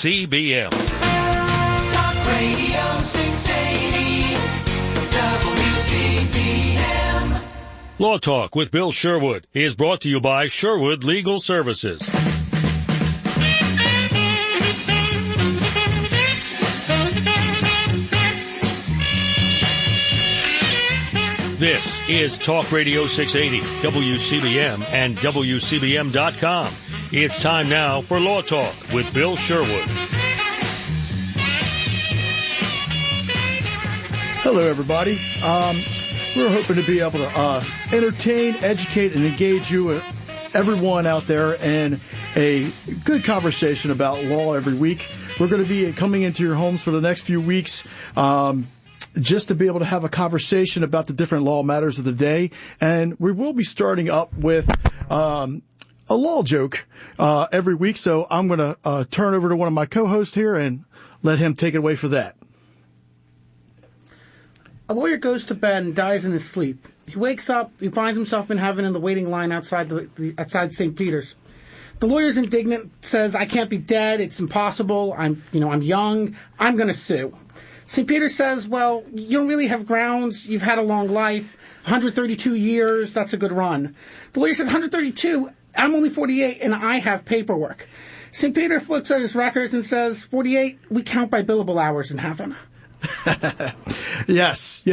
WCBM. Talk Radio 680, WCBM. Law Talk with Bill Sherwood is brought to you by Sherwood Legal Services. This is Talk Radio 680, WCBM, and WCBM.com. It's time now for Law Talk with Bill Sherwood. Hello, everybody. We're hoping to be able to entertain, educate, and engage you, everyone out there, in a good conversation about law every week. We're going to be coming into your homes for the next few weeks, just to be able to have a conversation about the different law matters of the day. And we will be starting up with a law joke every week. So I'm going to turn over to one of my co-hosts here and let him take it away for that. A lawyer goes to bed and dies in his sleep. He wakes up, he finds himself in heaven in the waiting line outside outside St. Peter's. The lawyer's indignant, says, "I can't be dead. It's impossible. I'm young. I'm going to sue." St. Peter says, "Well, you don't really have grounds. You've had a long life, 132 years. That's a good run." The lawyer says, "132? I'm only 48, and I have paperwork." St. Peter looks at his records and says, "48, we count by billable hours in heaven." Yes.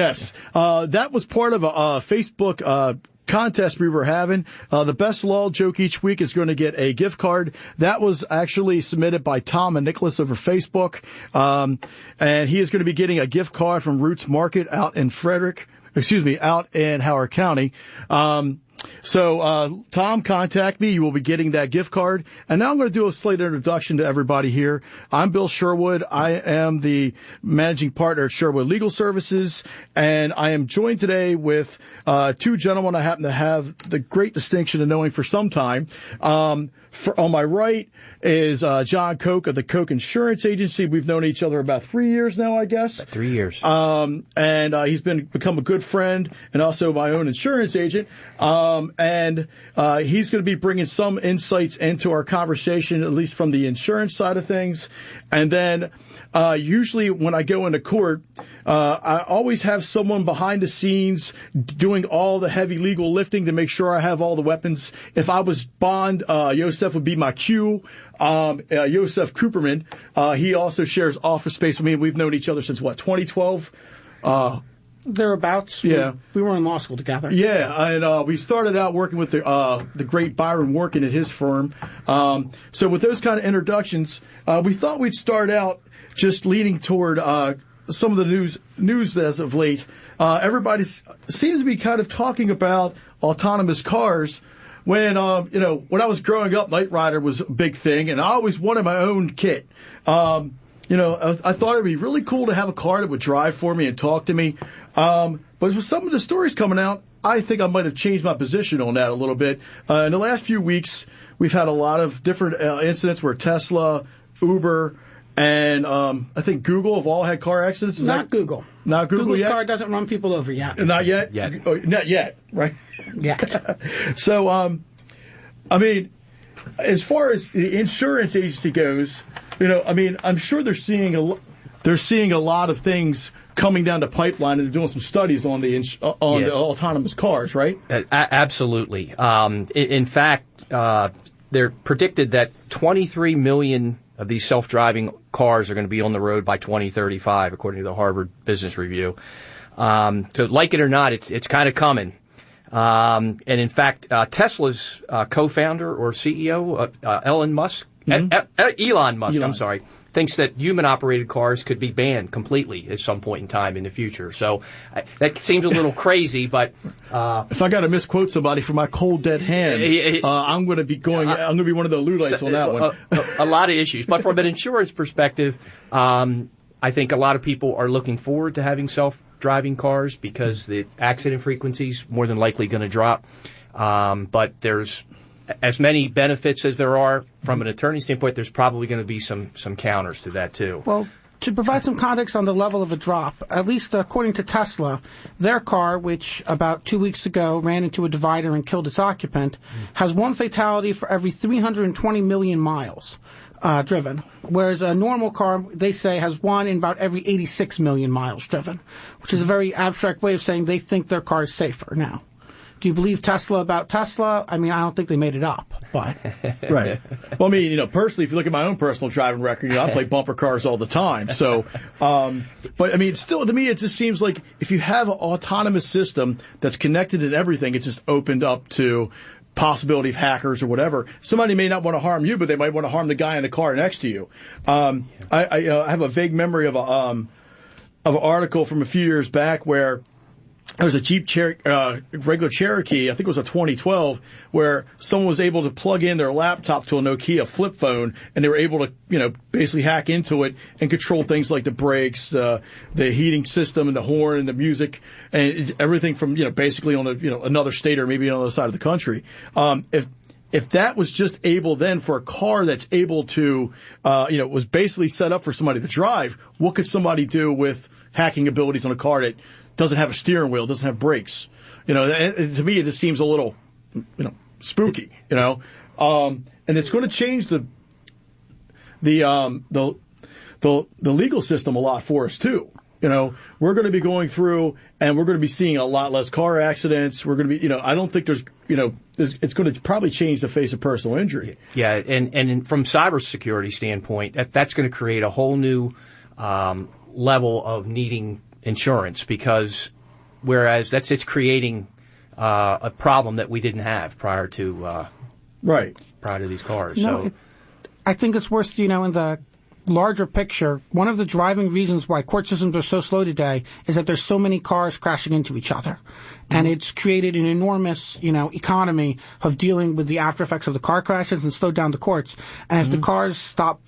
That was part of a Facebook contest we were having. The best law joke each week is going to get a gift card. That was actually submitted by Tom and Nicholas over Facebook. And he is going to be getting a gift card from Roots Market out in out in Howard County. So Tom, contact me. You will be getting that gift card. And now I'm going to do a slight introduction to everybody here. I'm Bill Sherwood. I am the managing partner at Sherwood Legal Services, and I am joined today with two gentlemen I happen to have the great distinction of knowing for some time. On my right is John Koch of the Koch Insurance Agency. We've known each other about 3 years now, I guess. About 3 years. And he's become a good friend and also my own insurance agent. And he's going to be bringing some insights into our conversation, at least from the insurance side of things. And then usually when I go into court, I always have someone behind the scenes doing all the heavy legal lifting to make sure I have all the weapons. If I was Bond, Yosef would be my Q. Yosef Cooperman, he also shares office space with me. We've known each other since, 2012? Thereabouts. Yeah. We were in law school together. Yeah, and we started out working with the great Byron Workin at his firm. So with those kind of introductions, we thought we'd start out just leaning toward some of the news as of late. Everybody seems to be kind of talking about autonomous cars. When when I was growing up, Knight Rider was a big thing, and I always wanted my own kit. I thought it'd be really cool to have a car that would drive for me and talk to me. But with some of the stories coming out, I think I might have changed my position on that a little bit. In the last few weeks, we've had a lot of different incidents where Tesla, Uber, and I think Google have all had car accidents. Not Google. Not Google Google's yet? car doesn't run people over yet. Not yet? Yet. Oh, not yet, right? Yet. So, as far as the insurance agency goes, I'm sure they're seeing a lot of things coming down the pipeline, and they're doing some studies on the autonomous cars, right? Absolutely. In fact, they're predicted that 23 million of these self-driving cars are going to be on the road by 2035, according to the Harvard Business Review. So, like it or not, it's kind of coming. And in fact, Tesla's co-founder or CEO, Elon Musk, I'm sorry, thinks that human-operated cars could be banned completely at some point in time in the future. So that seems a little crazy, but if I got to misquote somebody for my cold dead hands, I'm going to be going. I'm going to be one of the Luddites on that one. A lot of issues, but from an insurance perspective, I think a lot of people are looking forward to having self-driving cars because the accident frequency is more than likely going to drop. But there's as many benefits as there are from an attorney standpoint. There's probably going to be some counters to that too. Well, to provide some context on the level of a drop, at least according to Tesla, their car, which about 2 weeks ago ran into a divider and killed its occupant, has one fatality for every 320 million miles. driven, whereas a normal car, they say, has 1 in about every 86 million miles driven, which is a very abstract way of saying they think their car is safer now. Do you believe Tesla about Tesla? I mean, I don't think they made it up, but. Right. Well, I mean, personally, if you look at my own personal driving record, I play bumper cars all the time. So, but I mean, still, to me, it just seems like if you have an autonomous system that's connected and everything, it's just opened up to possibility of hackers or whatever. Somebody may not want to harm you, but they might want to harm the guy in the car next to you. I have a vague memory of an article from a few years back where there was a Jeep regular Cherokee, I think it was a 2012, where someone was able to plug in their laptop to a Nokia flip phone, and they were able to, basically hack into it and control things like the brakes, the heating system, and the horn, and the music, and everything from, basically on another state or maybe on the other side of the country. If that was just able then for a car that's able to, was basically set up for somebody to drive, what could somebody do with hacking abilities on a car that doesn't have a steering wheel, doesn't have brakes? To me, it just seems a little, spooky, and it's going to change the legal system a lot for us too. We're going to be going through and we're going to be seeing a lot less car accidents. We're going to be, I don't think there's, it's going to probably change the face of personal injury. Yeah. And from cybersecurity standpoint, that's going to create a whole new, level of needing insurance, because whereas it's creating a problem that we didn't have prior to these cars. No, I think it's worth, in the larger picture, one of the driving reasons why court systems are so slow today is that there's so many cars crashing into each other. And it's created an enormous, economy of dealing with the after effects of the car crashes and slowed down the courts. And if the cars stop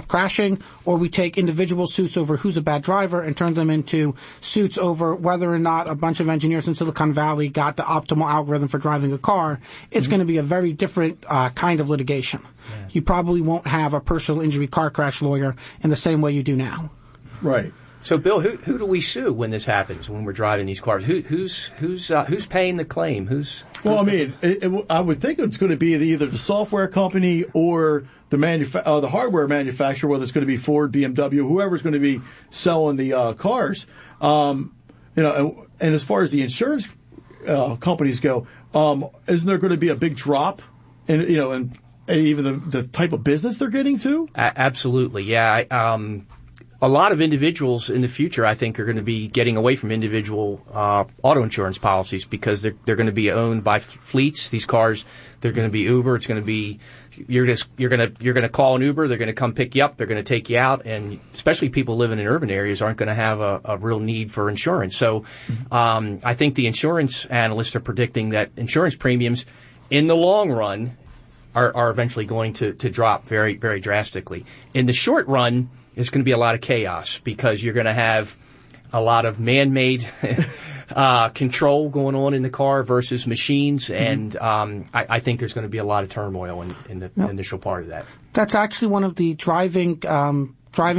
crashing, or we take individual suits over who's a bad driver and turn them into suits over whether or not a bunch of engineers in Silicon Valley got the optimal algorithm for driving a car, it's going to be a very different kind of litigation. Yeah. You probably won't have a personal injury car crash lawyer in the same way you do now. Right. So, Bill, who do we sue when this happens, when we're driving these cars? Who's paying the claim? Well, I mean, I would think it's going to be either the software company or the hardware manufacturer, whether it's going to be Ford, BMW, whoever's going to be selling the cars. And as far as the insurance companies go, isn't there going to be a big drop in and even the type of business they're getting to? Absolutely, yeah. A lot of individuals in the future, I think, are going to be getting away from individual auto insurance policies, because they're going to be owned by fleets. These cars, they're going to be Uber. It's going to be you're going to call an Uber. They're going to come pick you up. They're going to take you out, and especially people living in urban areas aren't going to have a real need for insurance. So, I think the insurance analysts are predicting that insurance premiums, in the long run, are eventually going to drop very, very drastically. In the short run, there's going to be a lot of chaos, because you're going to have a lot of man-made control going on in the car versus machines, and I think there's going to be a lot of turmoil in the initial part of that. That's actually one of the driving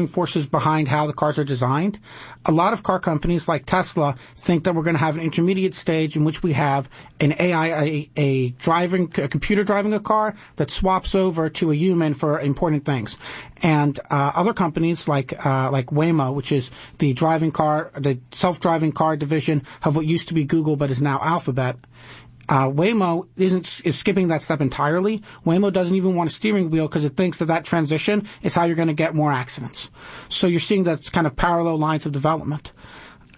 forces behind how the cars are designed. A lot of car companies like Tesla think that we're going to have an intermediate stage in which we have an AI, a computer driving a car that swaps over to a human for important things. And other companies like Waymo, which is the self-driving car division of what used to be Google but is now Alphabet, Waymo is skipping that step entirely. Waymo doesn't even want a steering wheel because it thinks that transition is how you're going to get more accidents. So you're seeing that's kind of parallel lines of development.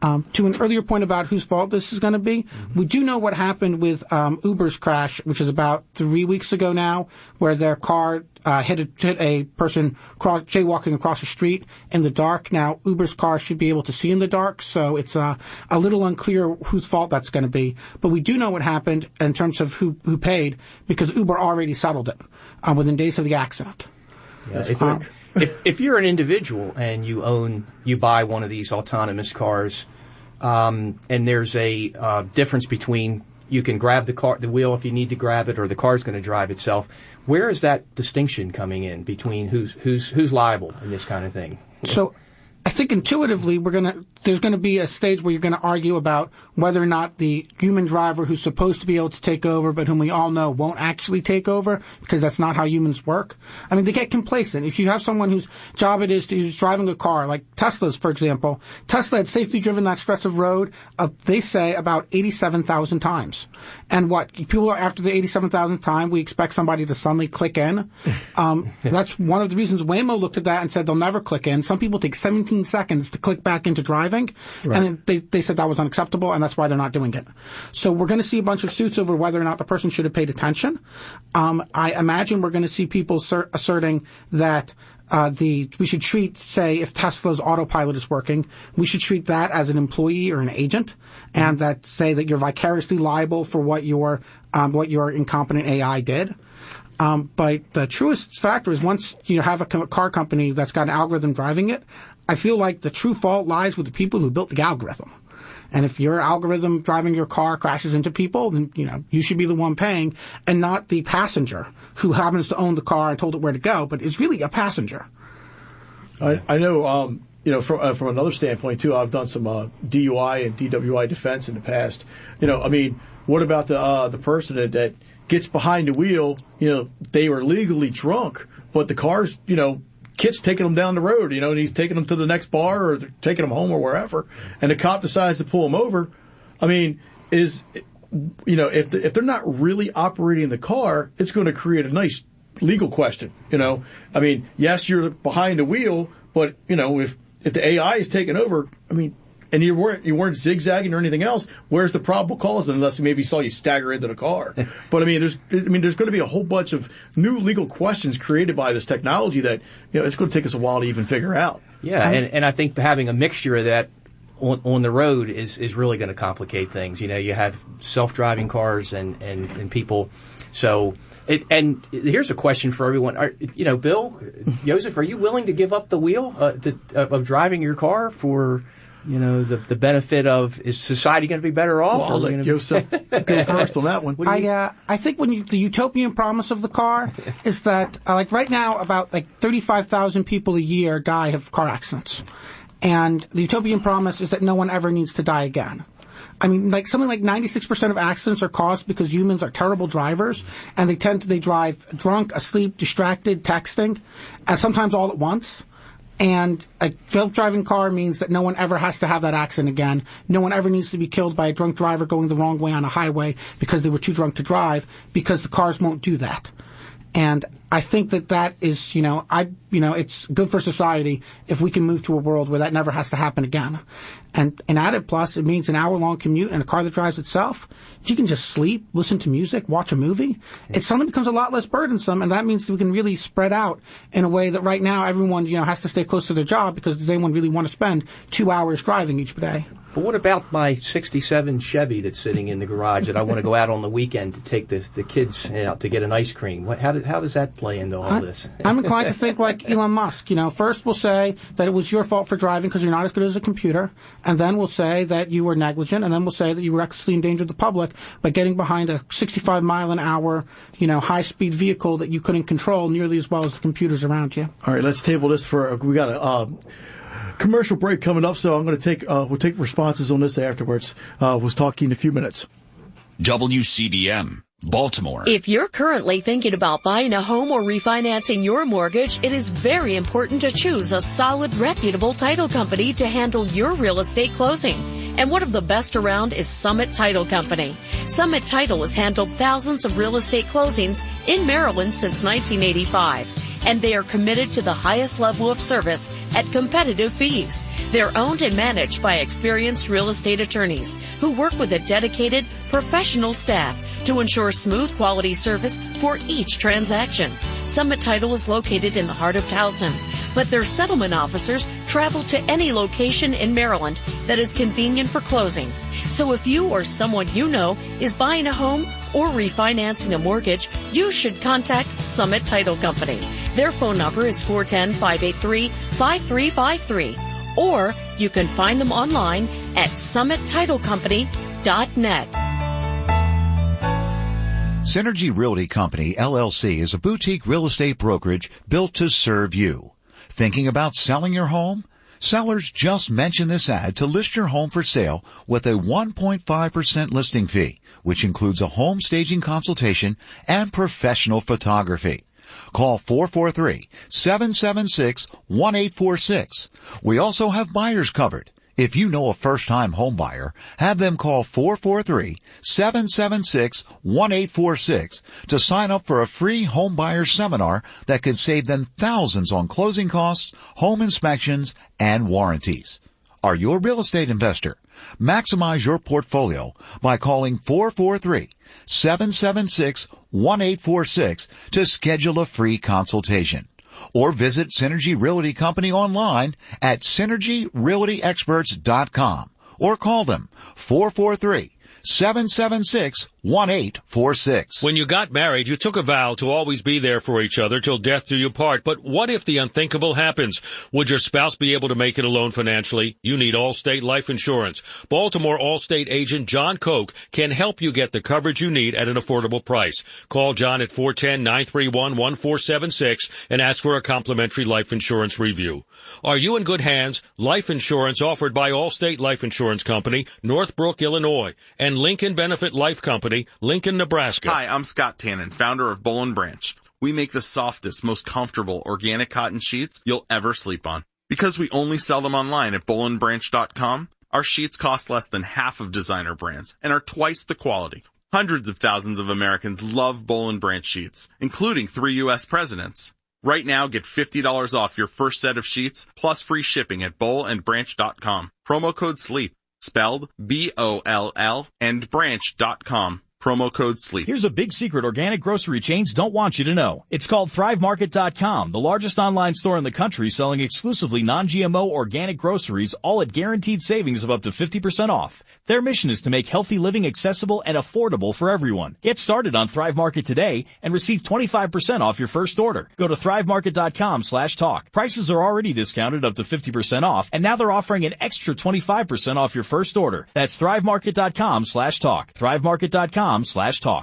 To an earlier point about whose fault this is going to be, we do know what happened with Uber's crash, which is about 3 weeks ago now, where their car hit a person jaywalking across the street in the dark. Now, Uber's car should be able to see in the dark, so it's a little unclear whose fault that's going to be. But we do know what happened in terms of who paid, because Uber already settled it within days of the accident. Yeah, if you're an individual and you buy one of these autonomous cars, and there's a difference between you can grab the wheel if you need to grab it, or the car's going to drive itself, where is that distinction coming in between who's liable in this kind of thing? So I think intuitively there's going to be a stage where you're going to argue about whether or not the human driver who's supposed to be able to take over, but whom we all know won't actually take over, because that's not how humans work. I mean, they get complacent. If you have someone whose job it is to who's driving a car, like Tesla's, for example, Tesla had safely driven that stretch of road, they say about 87,000 times. And people are, after the 87,000th time, we expect somebody to suddenly click in. That's one of the reasons Waymo looked at that and said they'll never click in. Some people take 17 seconds to click back into driving, and they said that was unacceptable, and that's why they're not doing it. So we're going to see a bunch of suits over whether or not the person should have paid attention. I imagine we're going to see people asserting that we should treat, say, if Tesla's autopilot is working, we should treat that as an employee or an agent, and that say that you're vicariously liable for what your incompetent AI did. But the truest factor is once you have a car company that's got an algorithm driving it, I feel like the true fault lies with the people who built the algorithm. And if your algorithm driving your car crashes into people, then, you should be the one paying, and not the passenger who happens to own the car and told it where to go, but is really a passenger. I know, from another standpoint too, I've done some DUI and DWI defense in the past. What about the person that gets behind the wheel? They were legally drunk, but the car's, kid's taking them down the road, and he's taking them to the next bar or they're taking them home or wherever, and the cop decides to pull them over. I mean, if they're not really operating the car, it's going to create a nice legal question. I mean, yes, you're behind the wheel, but if the AI is taking over, I mean, and you weren't zigzagging or anything else, where's the probable cause unless he maybe saw you stagger into the car? But there's going to be a whole bunch of new legal questions created by this technology that it's going to take us a while to even figure out. Yeah, and I think having a mixture of that on the road is really going to complicate things. You have self-driving cars and people. So, and here's a question for everyone. Bill, Joseph, are you willing to give up the wheel of driving your car for the benefit of, is society going to be better off? Well, I'll let Joseph go first on that one. I think the utopian promise of the car is that, right now, about 35,000 people a year die of car accidents. And the utopian promise is that no one ever needs to die again. I mean, something like 96% of accidents are caused because humans are terrible drivers, and they drive drunk, asleep, distracted, texting, and sometimes all at once. And a self-driving car means that no one ever has to have that accident again. No one ever needs to be killed by a drunk driver going the wrong way on a highway because they were too drunk to drive, because the cars won't do that. And I think that is, it's good for society if we can move to a world where that never has to happen again. And an added plus, it means an hour-long commute in a car that drives itself. You can just sleep, listen to music, watch a movie. It suddenly becomes a lot less burdensome, and that means that we can really spread out in a way that right now everyone, has to stay close to their job, because does anyone really want to spend 2 hours driving each day? But what about my 67 Chevy that's sitting in the garage that I want to go out on the weekend to take the kids out to get an ice cream? How does that play into all this? I'm inclined to think like Elon Musk. First we'll say that it was your fault for driving because you're not as good as a computer, and then we'll say that you were negligent, and then we'll say that you recklessly endangered the public by getting behind a 65-mile-an-hour, high-speed vehicle that you couldn't control nearly as well as the computers around you. All right, let's table this we got a commercial break coming up, so I'm going to we'll take responses on this afterwards. We'll talk to you in a few minutes. WCBM, Baltimore. If you're currently thinking about buying a home or refinancing your mortgage, it is very important to choose a solid, reputable title company to handle your real estate closing. And one of the best around is Summit Title Company. Summit Title has handled thousands of real estate closings in Maryland since 1985. And they are committed to the highest level of service at competitive fees. They're owned and managed by experienced real estate attorneys who work with a dedicated, professional staff to ensure smooth quality service for each transaction. Summit Title is located in the heart of Towson, but their settlement officers travel to any location in Maryland that is convenient for closing. So if you or someone you know is buying a home or refinancing a mortgage, you should contact Summit Title Company. Their phone number is 410-583-5353, or you can find them online at summittitlecompany.net. Synergy Realty Company, LLC, is a boutique real estate brokerage built to serve you. Thinking about selling your home? Sellers just mention this ad to list your home for sale with a 1.5% listing fee, which includes a home staging consultation and professional photography. Call 443-776-1846. We also have buyers covered. If you know a first-time home buyer, have them call 443-776-1846 to sign up for a free home buyer seminar that could save them thousands on closing costs, home inspections, and warranties. Are you a real estate investor? Maximize your portfolio by calling 443-776-1846 to schedule a free consultation. Or visit Synergy Realty Company online at synergyrealtyexperts.com or call them 443-776-1846. When you got married, you took a vow to always be there for each other till death do you part. But what if the unthinkable happens? Would your spouse be able to make it alone financially? You need Allstate Life Insurance. Baltimore Allstate agent John Koch can help you get the coverage you need at an affordable price. Call John at 410-931-1476 and ask for a complimentary life insurance review. Are you in good hands? Life insurance offered by Allstate Life Insurance Company, Northbrook, Illinois, and Lincoln Benefit Life Company, Lincoln, Nebraska. Hi, I'm Scott Tannen, founder of Boll & Branch. We make the softest, most comfortable organic cotton sheets you'll ever sleep on. Because we only sell them online at bollandbranch.com, our sheets cost less than half of designer brands and are twice the quality. Hundreds of thousands of Americans love Boll & Branch sheets, including 3 U.S. presidents. Right now, get $50 off your first set of sheets, plus free shipping at bollandbranch.com. Promo code SLEEP, spelled B-O-L-L, and branch.com. Promo code SLEEP. Here's a big secret organic grocery chains don't want you to know. It's called ThriveMarket.com, the largest online store in the country selling exclusively non-GMO organic groceries, all at guaranteed savings of up to 50% off. Their mission is to make healthy living accessible and affordable for everyone. Get started on Thrive Market today and receive 25% off your first order. Go to ThriveMarket.com/talk. Prices are already discounted up to 50% off, and now they're offering an extra 25% off your first order. That's ThriveMarket.com/talk. ThriveMarket.com/talk.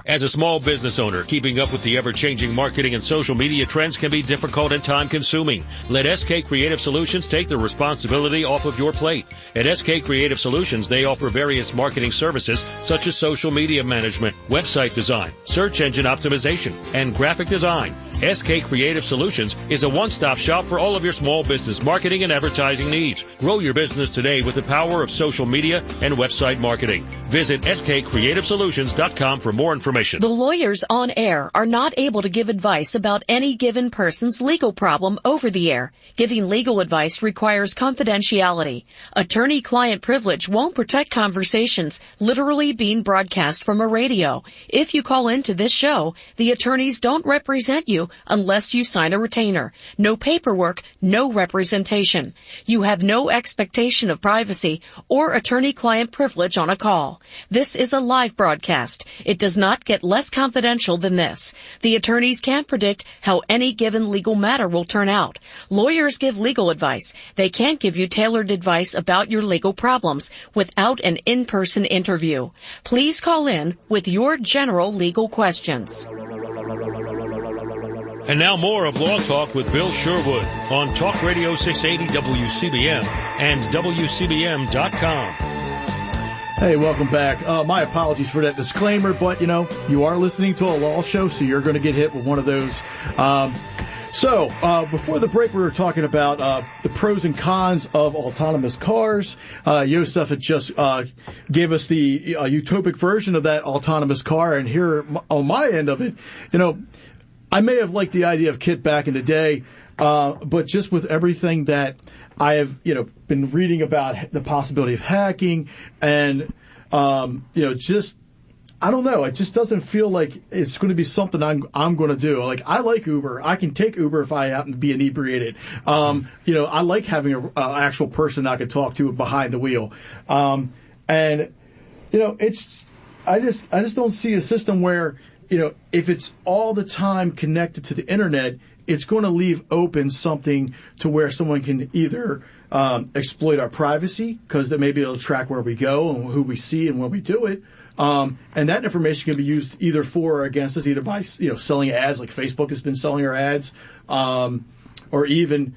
As a small business owner, keeping up with the ever-changing marketing and social media trends can be difficult and time-consuming. Let SK Creative Solutions take the responsibility off of your plate. At SK Creative Solutions, they offer various marketing services such as social media management, website design, search engine optimization, and graphic design. SK Creative Solutions is a one-stop shop for all of your small business marketing and advertising needs. Grow your business today with the power of social media and website marketing. Visit skcreativesolutions.com for more information. The lawyers on air are not able to give advice about any given person's legal problem over the air. Giving legal advice requires confidentiality. Attorney-client privilege won't protect conversations literally being broadcast from a radio. If you call into this show, the attorneys don't represent you unless you sign a retainer. No paperwork, no representation. You have no expectation of privacy or attorney-client privilege on a call. This is a live broadcast. It does not get less confidential than this. The attorneys can't predict how any given legal matter will turn out. Lawyers give legal advice. They can't give you tailored advice about your legal problems without an in-person interview. Please call in with your general legal questions. And now more of Law Talk with Bill Sherwood on Talk Radio 680 WCBM and WCBM.com. Hey, welcome back. My apologies for that disclaimer, but, you are listening to a law show, so you're going to get hit with one of those. Before the break, we were talking about the pros and cons of autonomous cars. Yosef had just gave us the utopic version of that autonomous car, and here on my end of it, I may have liked the idea of KITT back in the day, but just with everything that I have, been reading about the possibility of hacking and, just, I don't know. It just doesn't feel like it's going to be something I'm going to do. Like, I like Uber. I can take Uber if I happen to be inebriated. I like having an actual person I can talk to behind the wheel. I just don't see a system where, if it's all the time connected to the internet, it's going to leave open something to where someone can either exploit our privacy, because they may be able to track where we go and who we see and when we do it. And that information can be used either for or against us, either by selling ads, like Facebook has been selling our ads, or even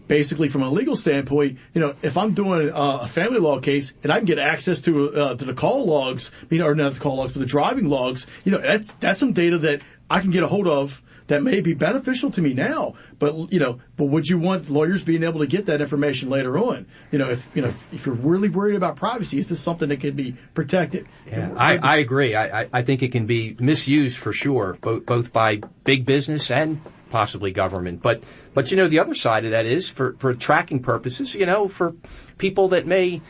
basically from a legal standpoint, if I'm doing a family law case and I can get access to the call logs, or not the call logs, but the driving logs, that's some data that I can get a hold of that may be beneficial to me now, but would you want lawyers being able to get that information later on? If you're really worried about privacy, is this something that can be protected? Yeah, I agree. I think it can be misused for sure, both by big business and possibly government. But the other side of that is for tracking purposes. For people that may.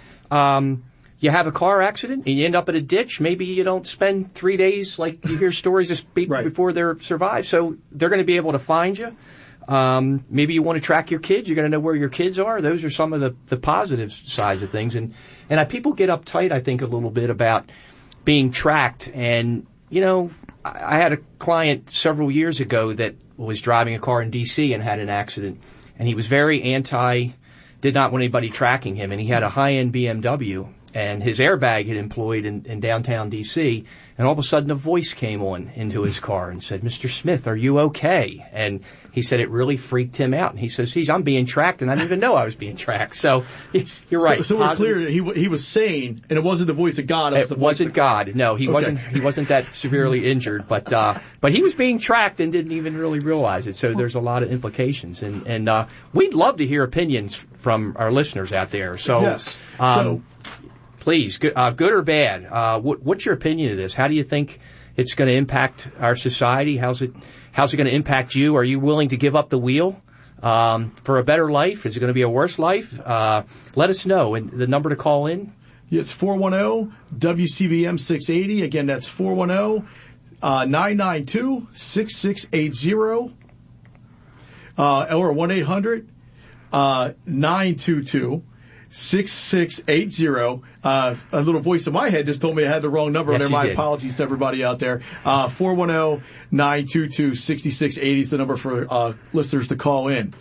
You have a car accident and you end up in a ditch. Maybe you don't spend 3 days like you hear stories of people before they're survived. So they're going to be able to find you. Maybe you want to track your kids. You're going to know where your kids are. Those are some of the positive sides of things. And people get uptight, I think, a little bit about being tracked. And, I had a client several years ago that was driving a car in D.C. and had an accident. And he was very did not want anybody tracking him. And he had a high-end BMW. And his airbag had employed in downtown D.C., and all of a sudden a voice came on into his car and said, "Mr. Smith, are you okay?" And he said it really freaked him out. And he says, "Geez, I'm being tracked, and I didn't even know I was being tracked." So you're right. So we're clear, he was sane, and it wasn't the voice of God. It wasn't God. No, he wasn't. He wasn't that severely injured, but he was being tracked and didn't even really realize it. So there's a lot of implications, and we'd love to hear opinions from our listeners out there. So yes. Please, good or bad, what's your opinion of this? How do you think it's going to impact our society? How's it going to impact you? Are you willing to give up the wheel for a better life? Is it going to be a worse life? Let us know. And the number to call in? It's 410-WCBM-680. Again, that's 410-992-6680 or 1-800-922-6680. A little voice in my head just told me I had the wrong number on there. My apologies to everybody out there. 410-922-6680 is the number for listeners to call in.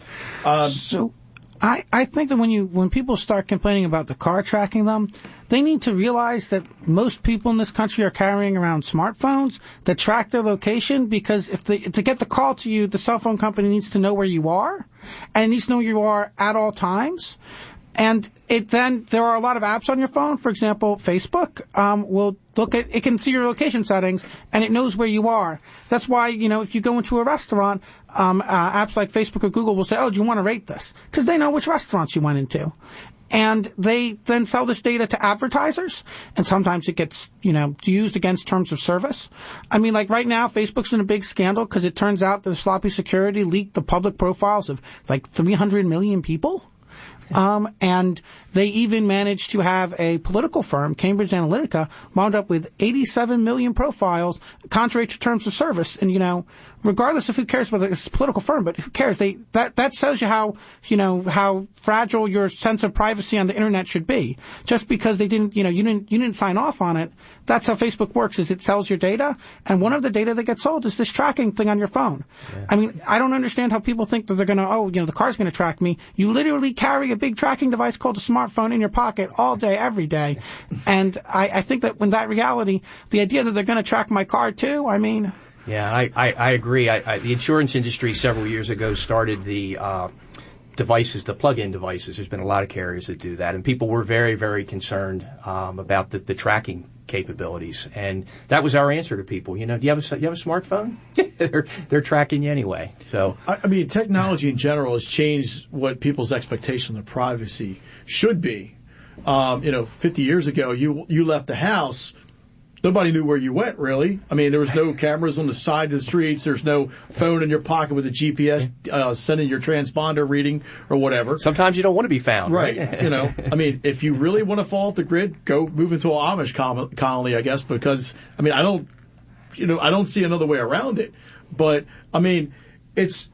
So I think that when people start complaining about the car tracking them, they need to realize that most people in this country are carrying around smartphones that track their location, because to get the call to you, the cell phone company needs to know where you are, and it needs to know where you are at all times. And then there are a lot of apps on your phone. For example, Facebook will it can see your location settings, and it knows where you are. That's why, if you go into a restaurant, apps like Facebook or Google will say, "Oh, do you want to rate this?" Because they know which restaurants you went into. And they then sell this data to advertisers, and sometimes it gets, used against terms of service. I mean, like right now, Facebook's in a big scandal because it turns out that sloppy security leaked the public profiles of like 300 million people. And they even managed to have a political firm, Cambridge Analytica, wound up with 87 million profiles, contrary to terms of service. And, regardless of who cares whether it's a political firm, but who cares? That tells you how fragile your sense of privacy on the internet should be. Just because they didn't, you didn't sign off on it. That's how Facebook works, is it sells your data. And one of the data that gets sold is this tracking thing on your phone. Yeah. I mean, I don't understand how people think that they're going to, the car's going to track me. You literally carry a big tracking device called a smartphone in your pocket all day, every day. And I think that when that reality, the idea that they're going to track my car too, I mean... Yeah, I agree. The insurance industry several years ago started the devices, the plug-in devices. There's been a lot of carriers that do that, and people were very, very concerned about the tracking capabilities. And that was our answer to people. Do you have a smartphone? they're tracking you anyway. So I mean, technology in general has changed what people's expectation of privacy should be. 50 years ago, you left the house. Nobody knew where you went, really. I mean, there was no cameras on the side of the streets. There's no phone in your pocket with a GPS sending your transponder reading or whatever. Sometimes you don't want to be found. Right. I mean, if you really want to fall off the grid, go move into an Amish colony, I guess, because, I mean, I don't see another way around it. But, I mean, it's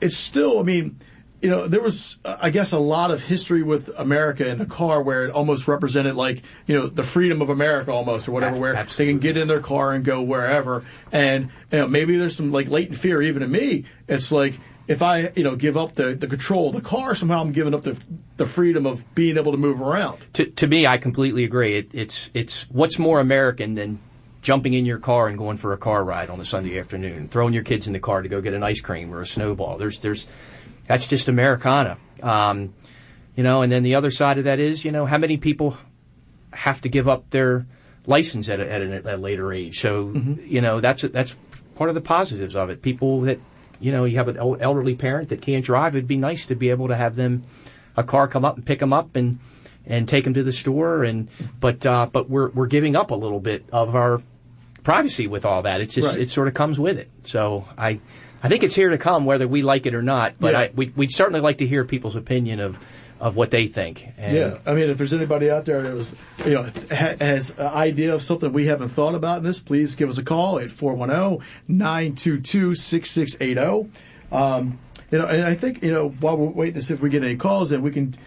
still, I mean... there was, I guess, a lot of history with America in a car where it almost represented like, the freedom of America almost or whatever, where Absolutely. They can get in their car and go wherever. And, maybe there's some like latent fear even in me. It's like, if I, give up the control of the car, somehow I'm giving up the freedom of being able to move around. To me, I completely agree. It's what's more American than jumping in your car and going for a car ride on a Sunday afternoon, throwing your kids in the car to go get an ice cream or a snowball. That's just Americana. And then the other side of that is, how many people have to give up their license at a later age. So, that's part of the positives of it. People that, you have an elderly parent that can't drive, it'd be nice to be able to have a car come up and pick them up and take them to the store. But we're giving up a little bit of our privacy with all that. It's just, It sort of comes with it. So I think it's here to come whether we like it or not, but we'd certainly like to hear people's opinion of what they think. And I mean, if there's anybody out there that was, has an idea of something we haven't thought about in this, please give us a call at 410-922-6680. And I think, while we're waiting to see if we get any calls in, we can,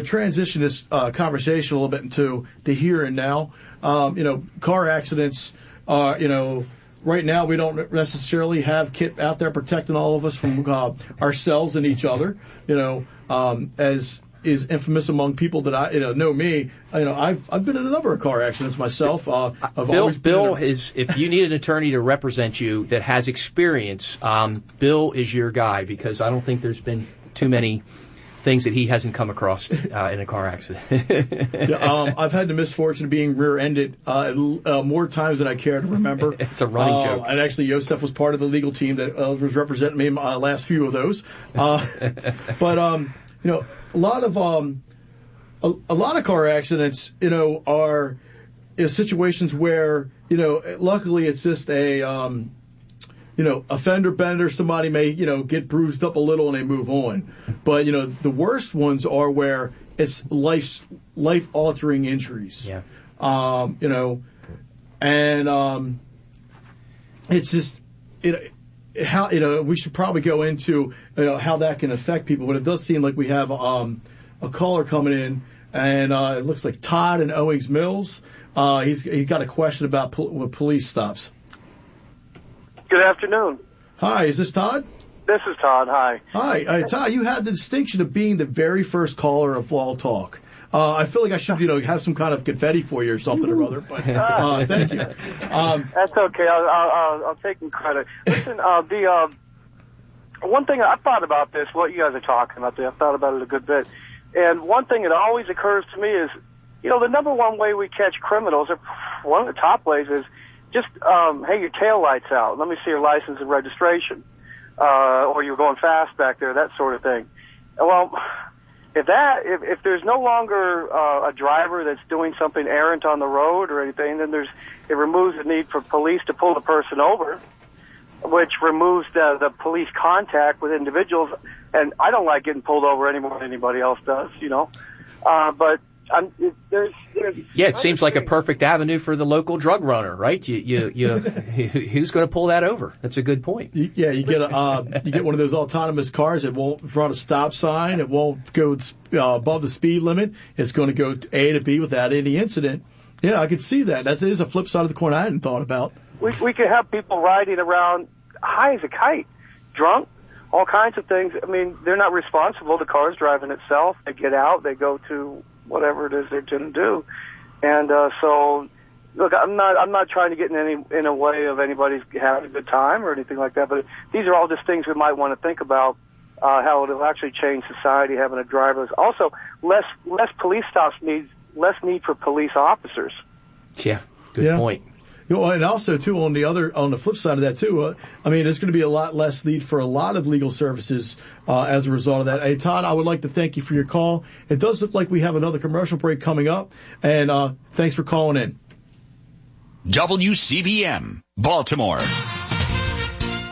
transition this conversation a little bit into the here and now. Car accidents, right now we don't necessarily have Kit out there protecting all of us from ourselves and each other, as is infamous among people that I know me. I've been in a number of car accidents myself. Bill is, if you need an attorney to represent you that has experience, Bill is your guy, because I don't think there's been too many things that he hasn't come across in a car accident. I've had the misfortune of being rear-ended more times than I care to remember. It's a running joke. And actually, Yosef was part of the legal team that was representing me in my last few of those. A lot of car accidents, are situations where, luckily it's just a, a fender bender. Somebody may, get bruised up a little and they move on. But, the worst ones are where it's life-altering injuries. Yeah. It's just, how we should probably go into how that can affect people, but it does seem like we have a caller coming in, and it looks like Todd in Owings Mills. He's got a question about police stops. Good afternoon. Hi, is this Todd? This is Todd. Hi. Hi, Todd. You had the distinction of being the very first caller of Law Talk. I feel like I should, have some kind of confetti for you or something or other. But thank you. That's okay. I'll take some credit. Listen, the one thing I thought about this, what you guys are talking about, I've thought about it a good bit. And one thing that always occurs to me is, the number one way we catch criminals, or one of the top ways, is just, hey, your tail light's out. Let me see your license and registration. Or you're going fast back there, that sort of thing. Well, if there's no longer a driver that's doing something errant on the road or anything, then it removes the need for police to pull the person over, which removes the police contact with individuals. And I don't like getting pulled over any more than anybody else does, but it seems like a perfect avenue for the local drug runner, right? Who's going to pull that over? That's a good point. You get one of those autonomous cars. It won't run a stop sign. It won't go above the speed limit. It's going to go to A to B without any incident. Yeah, I could see that. That is a flip side of the coin I hadn't thought about. We could have people riding around high as a kite, drunk, all kinds of things. I mean, they're not responsible. The car's driving itself. They get out. They go to whatever it is they're going to do. And so, look, I'm not trying to get in a way of anybody's having a good time or anything like that, but these are all just things we might want to think about, how it'll actually change society, having a driver. Also, less police stops means less need for police officers. Yeah, good point. And also, too, on the flip side of that, too, there's going to be a lot less need for a lot of legal services as a result of that. Hey, Todd, I would like to thank you for your call. It does look like we have another commercial break coming up, and thanks for calling in. WCBM, Baltimore.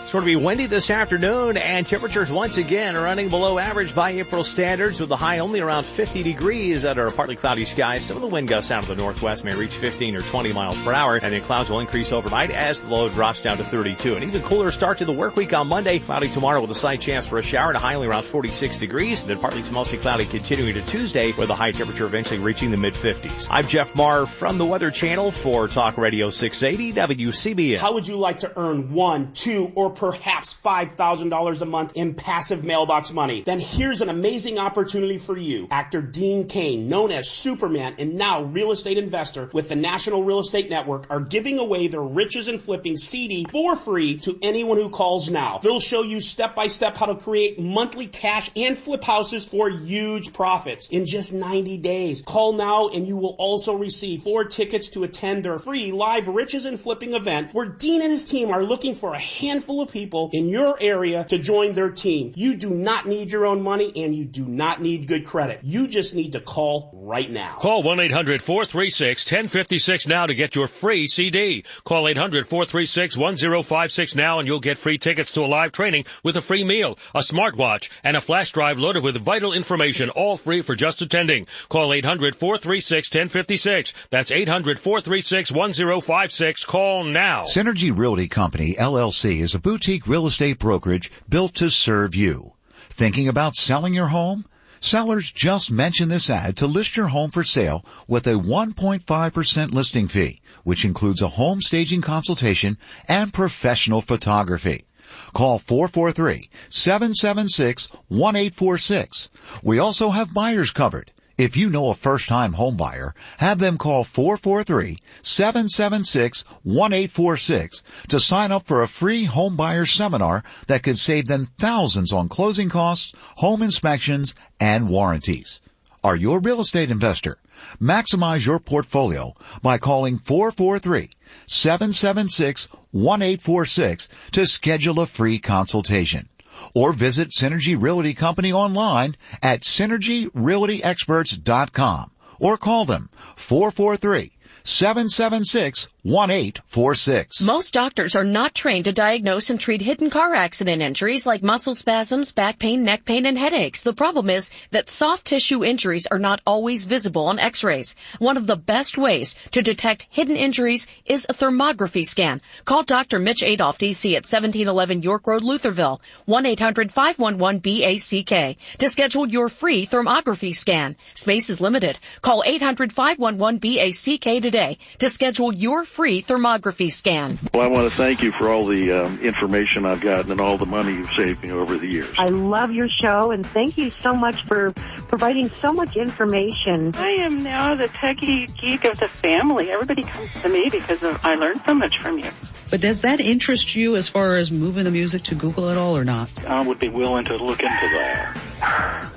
It's going to be windy this afternoon, and temperatures once again running below average by April standards, with the high only around 50 degrees under partly cloudy skies. Some of the wind gusts out of the northwest may reach 15 or 20 miles per hour, and then clouds will increase overnight as the low drops down to 32. An even cooler start to the work week on Monday. Cloudy tomorrow with a slight chance for a shower, and a high only around 46 degrees. And then partly to mostly cloudy continuing to Tuesday, with a high temperature eventually reaching the mid-50s. I'm Jeff Marr from the Weather Channel for Talk Radio 680 WCBM. How would you like to earn 1, 2, or perhaps $5,000 a month in passive mailbox money, then here's an amazing opportunity for you. Actor Dean Cain, known as Superman and now real estate investor with the National Real Estate Network, are giving away their Riches and Flipping CD for free to anyone who calls now. They'll show you step by step how to create monthly cash and flip houses for huge profits in just 90 days. Call now and you will also receive 4 tickets to attend their free live Riches and Flipping event, where Dean and his team are looking for a handful of people in your area to join their team. You do not need your own money and you do not need good credit. You just need to call right now. Call 1-800-436-1056 now to get your free CD. Call 800-436-1056 now and you'll get free tickets to a live training with a free meal, a smartwatch, and a flash drive loaded with vital information, all free for just attending. Call 800-436-1056. That's 800-436-1056. Call now. Synergy Realty Company, LLC, is a boutique real estate brokerage built to serve you. Thinking about selling your home? Sellers just mention this ad to list your home for sale with a 1.5% listing fee, which includes a home staging consultation and professional photography. Call 443-776-1846. We also have buyers covered. If you know a first-time home buyer, have them call 443-776-1846 to sign up for a free home buyer seminar that could save them thousands on closing costs, home inspections, and warranties. Are you a real estate investor? Maximize your portfolio by calling 443-776-1846 to schedule a free consultation. Or visit Synergy Realty Company online at synergyrealtyexperts.com or call them 443-776-1846. Most doctors are not trained to diagnose and treat hidden car accident injuries like muscle spasms, back pain, neck pain, and headaches. The problem is that soft tissue injuries are not always visible on x-rays. One of the best ways to detect hidden injuries is a thermography scan. Call Dr. Mitch Adolph, D.C. at 1711 York Road, Lutherville, 1-800-511-BACK to schedule your free thermography scan. Space is limited. Call 800-511-BACK today to schedule your free thermography scan. Well, I want to thank you for all the information I've gotten and all the money you've saved me over the years. I love your show, and thank you so much for providing so much information. I am now the techie geek of the family. Everybody comes to me because I learned so much from you. But does that interest you as far as moving the music to Google at all or not? I would be willing to look into that.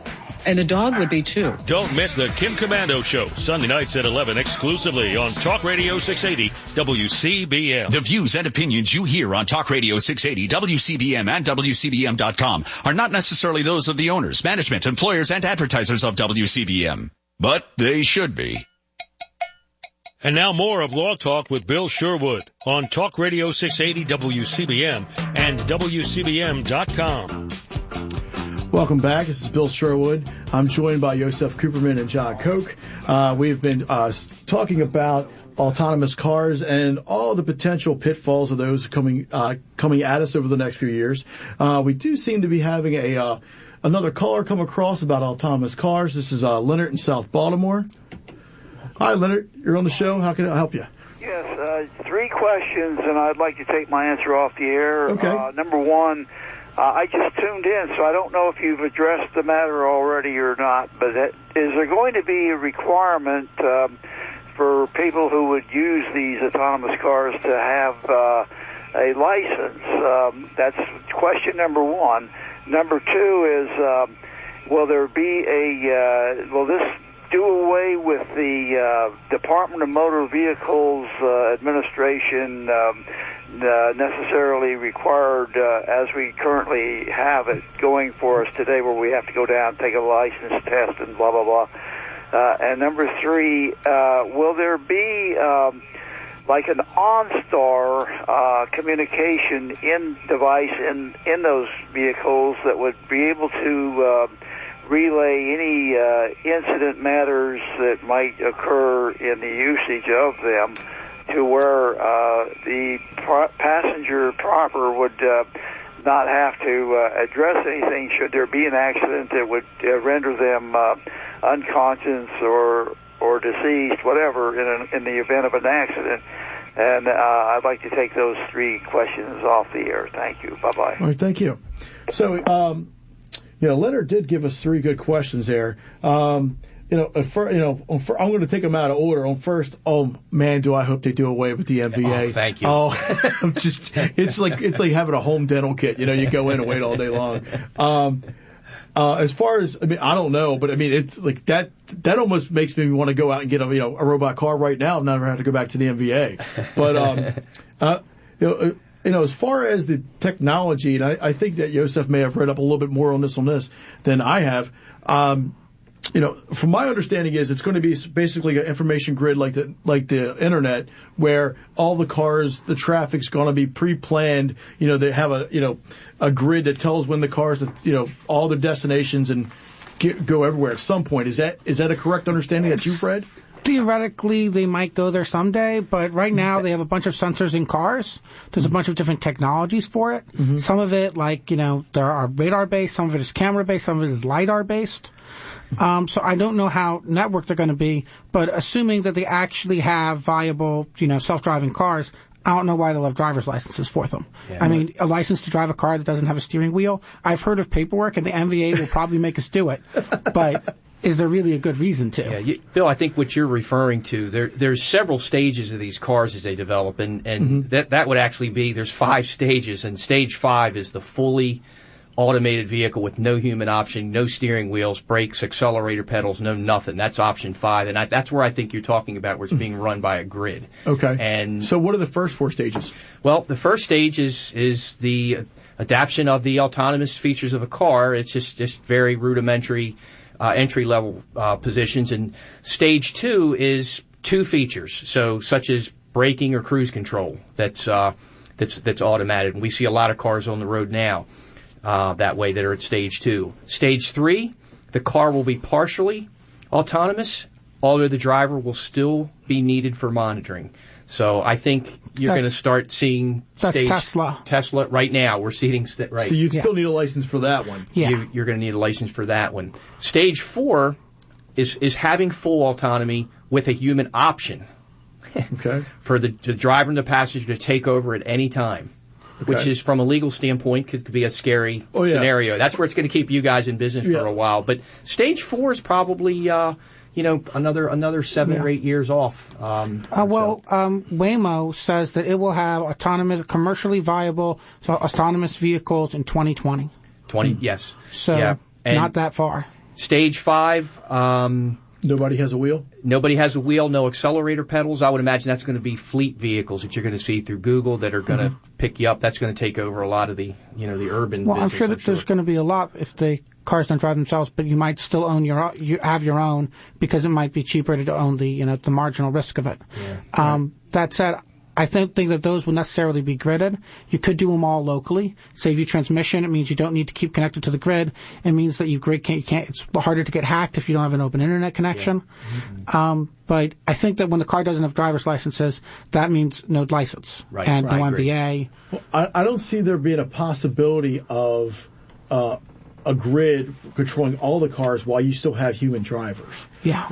And the dog would be too. Don't miss the Kim Komando Show, Sunday nights at 11, exclusively on Talk Radio 680 WCBM. The views and opinions you hear on Talk Radio 680 WCBM and WCBM.com are not necessarily those of the owners, management, employers, and advertisers of WCBM. But they should be. And now more of Law Talk with Bill Sherwood on Talk Radio 680 WCBM and WCBM.com. Welcome back. This is Bill Sherwood. I'm joined by Yosef Cooperman and John Koch. We've been talking about autonomous cars and all the potential pitfalls of those coming at us over the next few years. We do seem to be having another caller come across about autonomous cars. This is Leonard in South Baltimore. Hi, Leonard. You're on the show. How can I help you? Yes, 3 questions, and I'd like to take my answer off the air. Okay. Number 1, I just tuned in, so I don't know if you've addressed the matter already or not, but is there going to be a requirement for people who would use these autonomous cars to have a license? That's question number 1. Number 2 is, will there be will this do away with the Department of Motor Vehicles Administration necessarily required as we currently have it going for us today, where we have to go down and take a license test and blah, blah, blah. And number 3, will there be like an OnStar communication device in those vehicles that would be able to relay any incident matters that might occur in the usage of them, to where the passenger proper would not have to address anything should there be an accident that would render them unconscious or deceased, whatever, in the event of an accident. And I'd like to take those 3 questions off the air. Thank you. Bye-bye. All right, thank you. So, Leonard did give us 3 good questions there. I'm going to take them out of order. On first, oh man, do I hope they do away with the MVA? Oh, thank you. Oh, it's like having a home dental kit. You go in and wait all day long. As far as, I don't know, but it's like that almost makes me want to go out and get a robot car right now and never have to go back to the MVA. But, as far as the technology, and I think that Yosef may have read up a little bit more on this than I have. From my understanding is it's going to be basically an information grid like the internet, where all the cars, the traffic's going to be pre-planned. They have a grid that tells when the cars, all their destinations and go everywhere at some point. Is that a correct understanding that you've read? Theoretically, they might go there someday, but right now they have a bunch of sensors in cars. There's a bunch of different technologies for it. Mm-hmm. Some of it, there are radar-based, some of it is camera-based, some of it is LiDAR-based. So I don't know how networked they're going to be, but assuming that they actually have viable, self-driving cars, I don't know why they'll have driver's licenses for them. Yeah, a license to drive a car that doesn't have a steering wheel. I've heard of paperwork, and the MVA will probably make us do it. But is there really a good reason to? Yeah, Bill, I think what you're referring to, there's several stages of these cars as they develop, and mm-hmm. that would actually be, there's 5 stages, and stage 5 is the fully automated vehicle with no human option, no steering wheels, brakes, accelerator pedals, no nothing. That's option 5, and that's where I think you're talking about, where it's being run by a grid. Okay. And so what are the first 4 stages? Well, the first stage is the adaptation of the autonomous features of a car. It's just very rudimentary entry-level positions. And stage 2 is 2 features, such as braking or cruise control that's automated. And we see a lot of cars on the road now that way that are at stage 2. Stage 3, the car will be partially autonomous, although the driver will still be needed for monitoring. So I think you're going to start seeing stage Tesla right now. We're seeing right. So you'd still need a license for that one. Yeah. You're going to need a license for that one. Stage 4 is having full autonomy with a human option. Okay. For the driver and the passenger to take over at any time. Okay. Which is, from a legal standpoint, could be a scary scenario. That's where it's going to keep you guys in business for a while. But stage 4 is probably, another 7 or 8 years off. Waymo says that it will have commercially viable autonomous vehicles in 2020. Yes. So not that far. Stage 5. Nobody has a wheel? Nobody has a wheel, no accelerator pedals. I would imagine that's going to be fleet vehicles that you're going to see through Google that are going to pick you up. That's going to take over a lot of the urban business. I'm sure that there's going to be a lot if the cars don't drive themselves, but you might still have your own, because it might be cheaper to own the marginal risk of it. Yeah. That said, I don't think that those will necessarily be gridded. You could do them all locally. Save you transmission. It means you don't need to keep connected to the grid. It means that it's harder to get hacked if you don't have an open internet connection. Yeah. Mm-hmm. But I think that when the car doesn't have driver's licenses, that means no license and no MVA. Well, I don't see there being a possibility of a grid controlling all the cars while you still have human drivers. Yeah.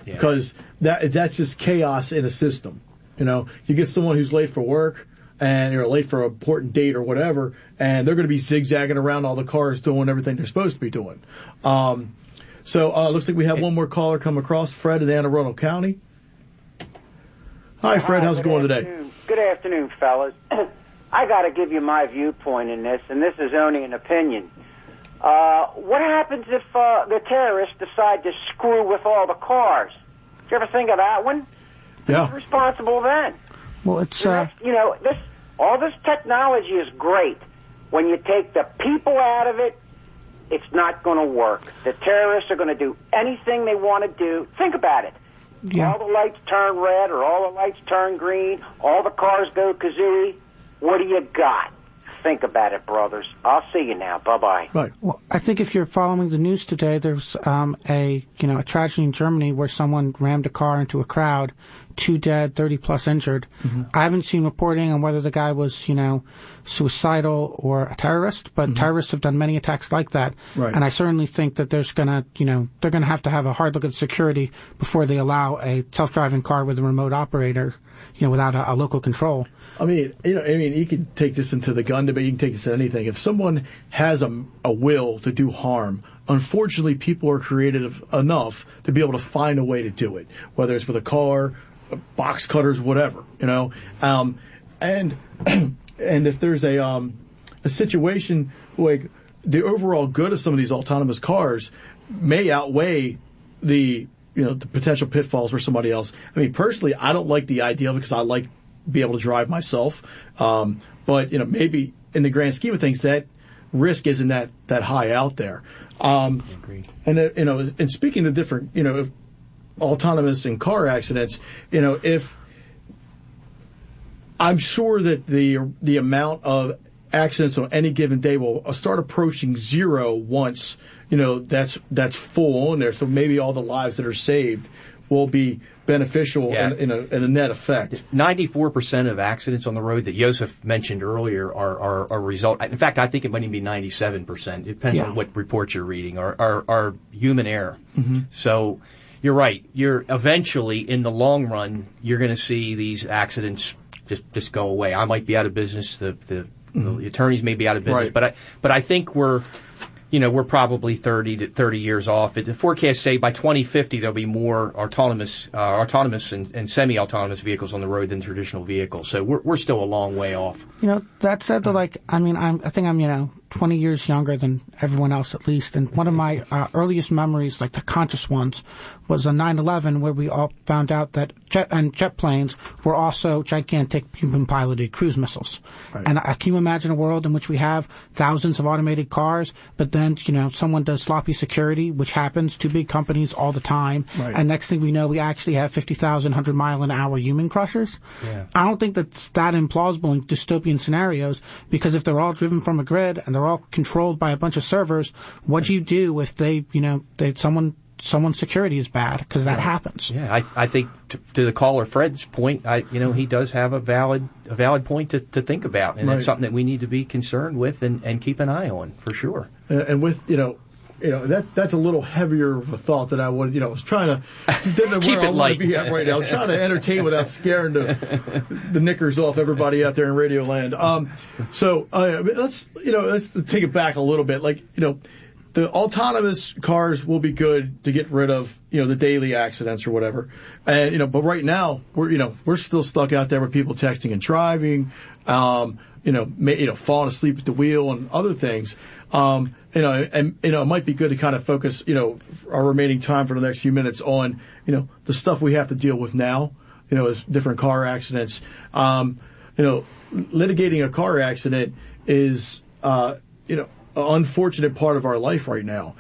Because that's just chaos in a system. You get someone who's late for work and you're late for an important date or whatever, and they're going to be zigzagging around all the cars doing everything they're supposed to be doing. So looks like we have one more caller come across, Fred in Anne Arundel County. Hi, Fred. How's it going today? Good afternoon, fellas. I got to give you my viewpoint in this, and this is only an opinion. What happens if the terrorists decide to screw with all the cars? Did you ever think of that one? Yeah. Who's responsible then? Well, it's all this technology is great. When you take the people out of it, it's not going to work. The terrorists are going to do anything they want to do. Think about it. Yeah. All the lights turn red or all the lights turn green. All the cars go kazooie. What do you got? Think about it, brothers. I'll see you now. Bye-bye. Right. Well, I think if you're following the news today, there's a tragedy in Germany where someone rammed a car into a crowd, 2 dead, 30+ injured. Mm-hmm. I haven't seen reporting on whether the guy was, suicidal or a terrorist, but terrorists have done many attacks like that. Right. And I certainly think that they're going to have a hard look at security before they allow a self-driving car with a remote operator without a local control. I mean, you can take this into the gun debate. You can take this to anything. If someone has a will to do harm, unfortunately, people are creative enough to be able to find a way to do it, whether it's with a car, box cutters, whatever, and if there's a situation like the overall good of some of these autonomous cars may outweigh the potential pitfalls for somebody else. I mean, personally, I don't like the idea of it because I like be able to drive myself. But maybe in the grand scheme of things, that risk isn't that high out there. And and speaking of different, if autonomous and car accidents, if I'm sure that the amount of accidents on any given day will start approaching zero once that's full on there. So maybe all the lives that are saved will be beneficial in a net effect. 94% of accidents on the road that Joseph mentioned earlier are a result. In fact, I think it might even be 97%. It depends on what reports you're reading. Are human error. Mm-hmm. So you're right. You're eventually, in the long run, you're going to see these accidents just go away. I might be out of business. The attorneys may be out of business, Right. but I think we're probably 30 years off. The forecasts say by 2050 there'll be more autonomous and semi-autonomous vehicles on the road than traditional vehicles. So we're still a long way off. That said, though, I think I'm 20 years younger than everyone else at least. And one of my earliest memories, like the conscious ones, was on 9/11, where we all found out that jet planes were also gigantic human-piloted cruise missiles. Right. And can you imagine a world in which we have thousands of automated cars, but then someone does sloppy security, which happens to big companies all the time, Right. and next thing we know, we actually have 50,000 100-mile-an-hour human crushers. Yeah. I don't think that's that implausible in dystopian scenarios, because if they're all driven from a grid and they're all controlled by a bunch of servers, what do you do if someone's security is bad? Because that happens. Yeah, I think to the caller Fred's point, he does have a valid point to think about, and Right. it's something that we need to be concerned with and keep an eye on for sure. And with that's a little heavier of a thought that I would was trying to didn't know Keep where it I want light. to be at right now. I'm trying to entertain without scaring the knickers off everybody out there in Radio Land. So let's take it back a little bit. The autonomous cars will be good to get rid of the daily accidents or whatever, and but right now we're still stuck out there with people texting and driving, falling asleep at the wheel and other things. It might be good to kind of focus, our remaining time for the next few minutes on, the stuff we have to deal with now, as different car accidents. Litigating a car accident is, an unfortunate part of our life right now.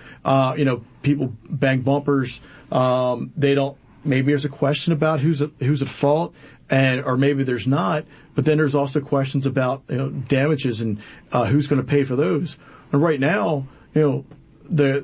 People bang bumpers. Maybe there's a question about who's at fault, or maybe there's not. But then there's also questions about damages and who's going to pay for those. And right now, the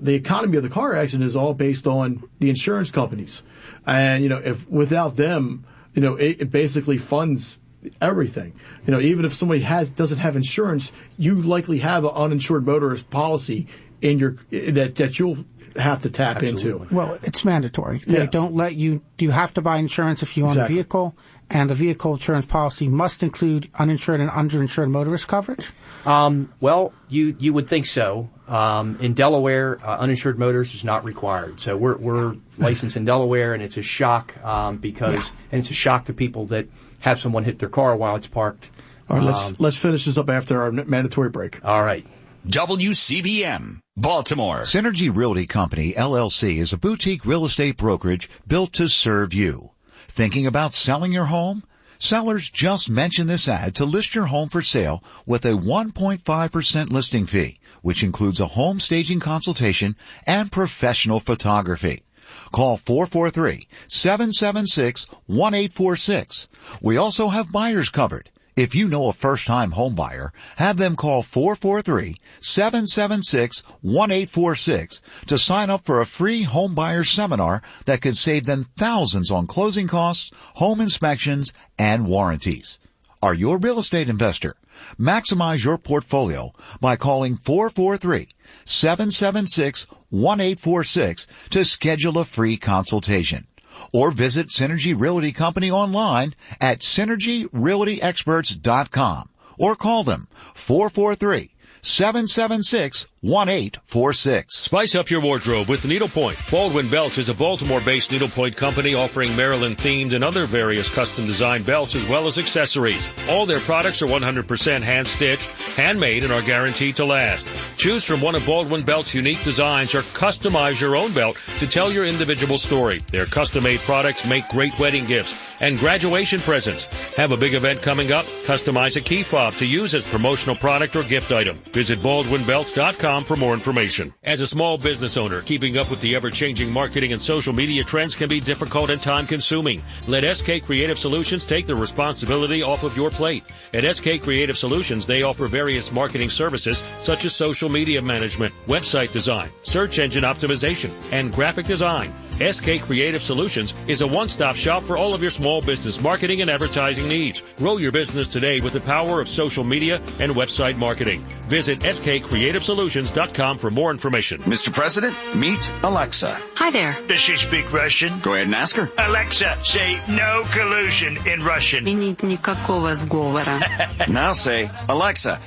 economy of the car accident is all based on the insurance companies, and if without them, it basically funds everything. Even if somebody doesn't have insurance, you likely have an uninsured motorist policy in that you'll have to tap into. Well, it's mandatory. They don't let you have to buy insurance if you own a vehicle, and the vehicle insurance policy must include uninsured and underinsured motorist coverage? Well, you would think so. In Delaware, uninsured motorist is not required. So we're licensed in Delaware, and it's a shock and it's a shock to people that have someone hit their car while it's parked. All right, let's finish this up after our mandatory break. All right. WCBM, Baltimore. Synergy Realty Company, LLC, is a boutique real estate brokerage built to serve you. Thinking about selling your home? Sellers just mention this ad to list your home for sale with a 1.5% listing fee, which includes a home staging consultation and professional photography. Call 443-776-1846. We also have buyers covered. If you know a first-time home buyer, have them call 443-776-1846 to sign up for a free home buyer seminar that could save them thousands on closing costs, home inspections, and warranties. Are you a real estate investor? Maximize your portfolio by calling 443-776-1846 to schedule a free consultation. or visit Synergy Realty Company online at synergyrealtyexperts.com or call them 443-776-1846. Spice up your wardrobe with Needlepoint. Baldwin Belts is a Baltimore-based needlepoint company offering Maryland-themed and other various custom-designed belts as well as accessories. All their products are 100% hand-stitched, handmade, and are guaranteed to last. Choose from one of Baldwin Belt's unique designs or customize your own belt to tell your individual story. Their custom-made products make great wedding gifts and graduation presents. Have a big event coming up? Customize a key fob to use as promotional product or gift item. Visit BaldwinBelts.com for more information. As a small business owner, keeping up with the ever-changing marketing and social media trends can be difficult and time-consuming. Let SK Creative Solutions take the responsibility off of your plate. At SK Creative Solutions, they offer various marketing services such as social media management, website design, search engine optimization, and graphic design. SK Creative Solutions is a one-stop shop for all of your small business marketing and advertising needs. Grow your business today with the power of social media and website marketing. Visit skcreativesolutions.com for more information. Mr. President, meet Alexa. Hi there. Does she speak Russian? Go ahead and ask her. Alexa, say no collusion in Russian. Никакого сговора. Now say, Alexa.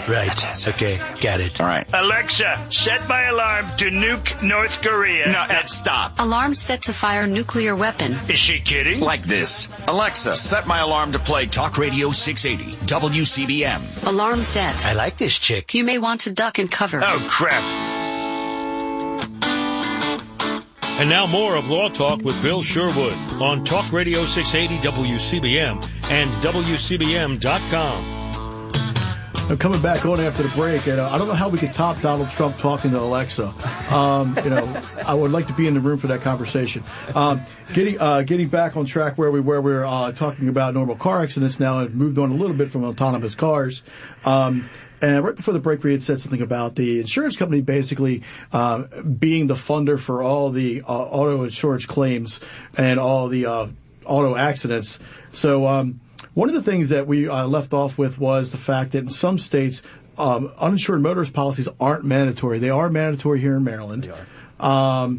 Right. Okay, got it. All right. Alexa, set my alarm to nuke North Korea. No, Ed, stop. Alarm set to fire nuclear weapon. Is she kidding? Like this. Alexa, set my alarm to play Talk Radio 680, WCBM. Alarm set. I like this chick. You may want to duck and cover. Oh, crap. And now more of Law Talk with Bill Sherwood on Talk Radio 680 WCBM and WCBM.com. I'm coming back on after the break, and I don't know how we could top Donald Trump talking to Alexa. I would like to be in the room for that conversation. Getting back on track where we were talking about normal car accidents now, and moved on a little bit from autonomous cars. And right before the break, we had said something about the insurance company basically being the funder for all the auto insurance claims and all the auto accidents. So one of the things that we left off with was the fact that in some states, uninsured motorist policies aren't mandatory. They are mandatory here in Maryland. They are.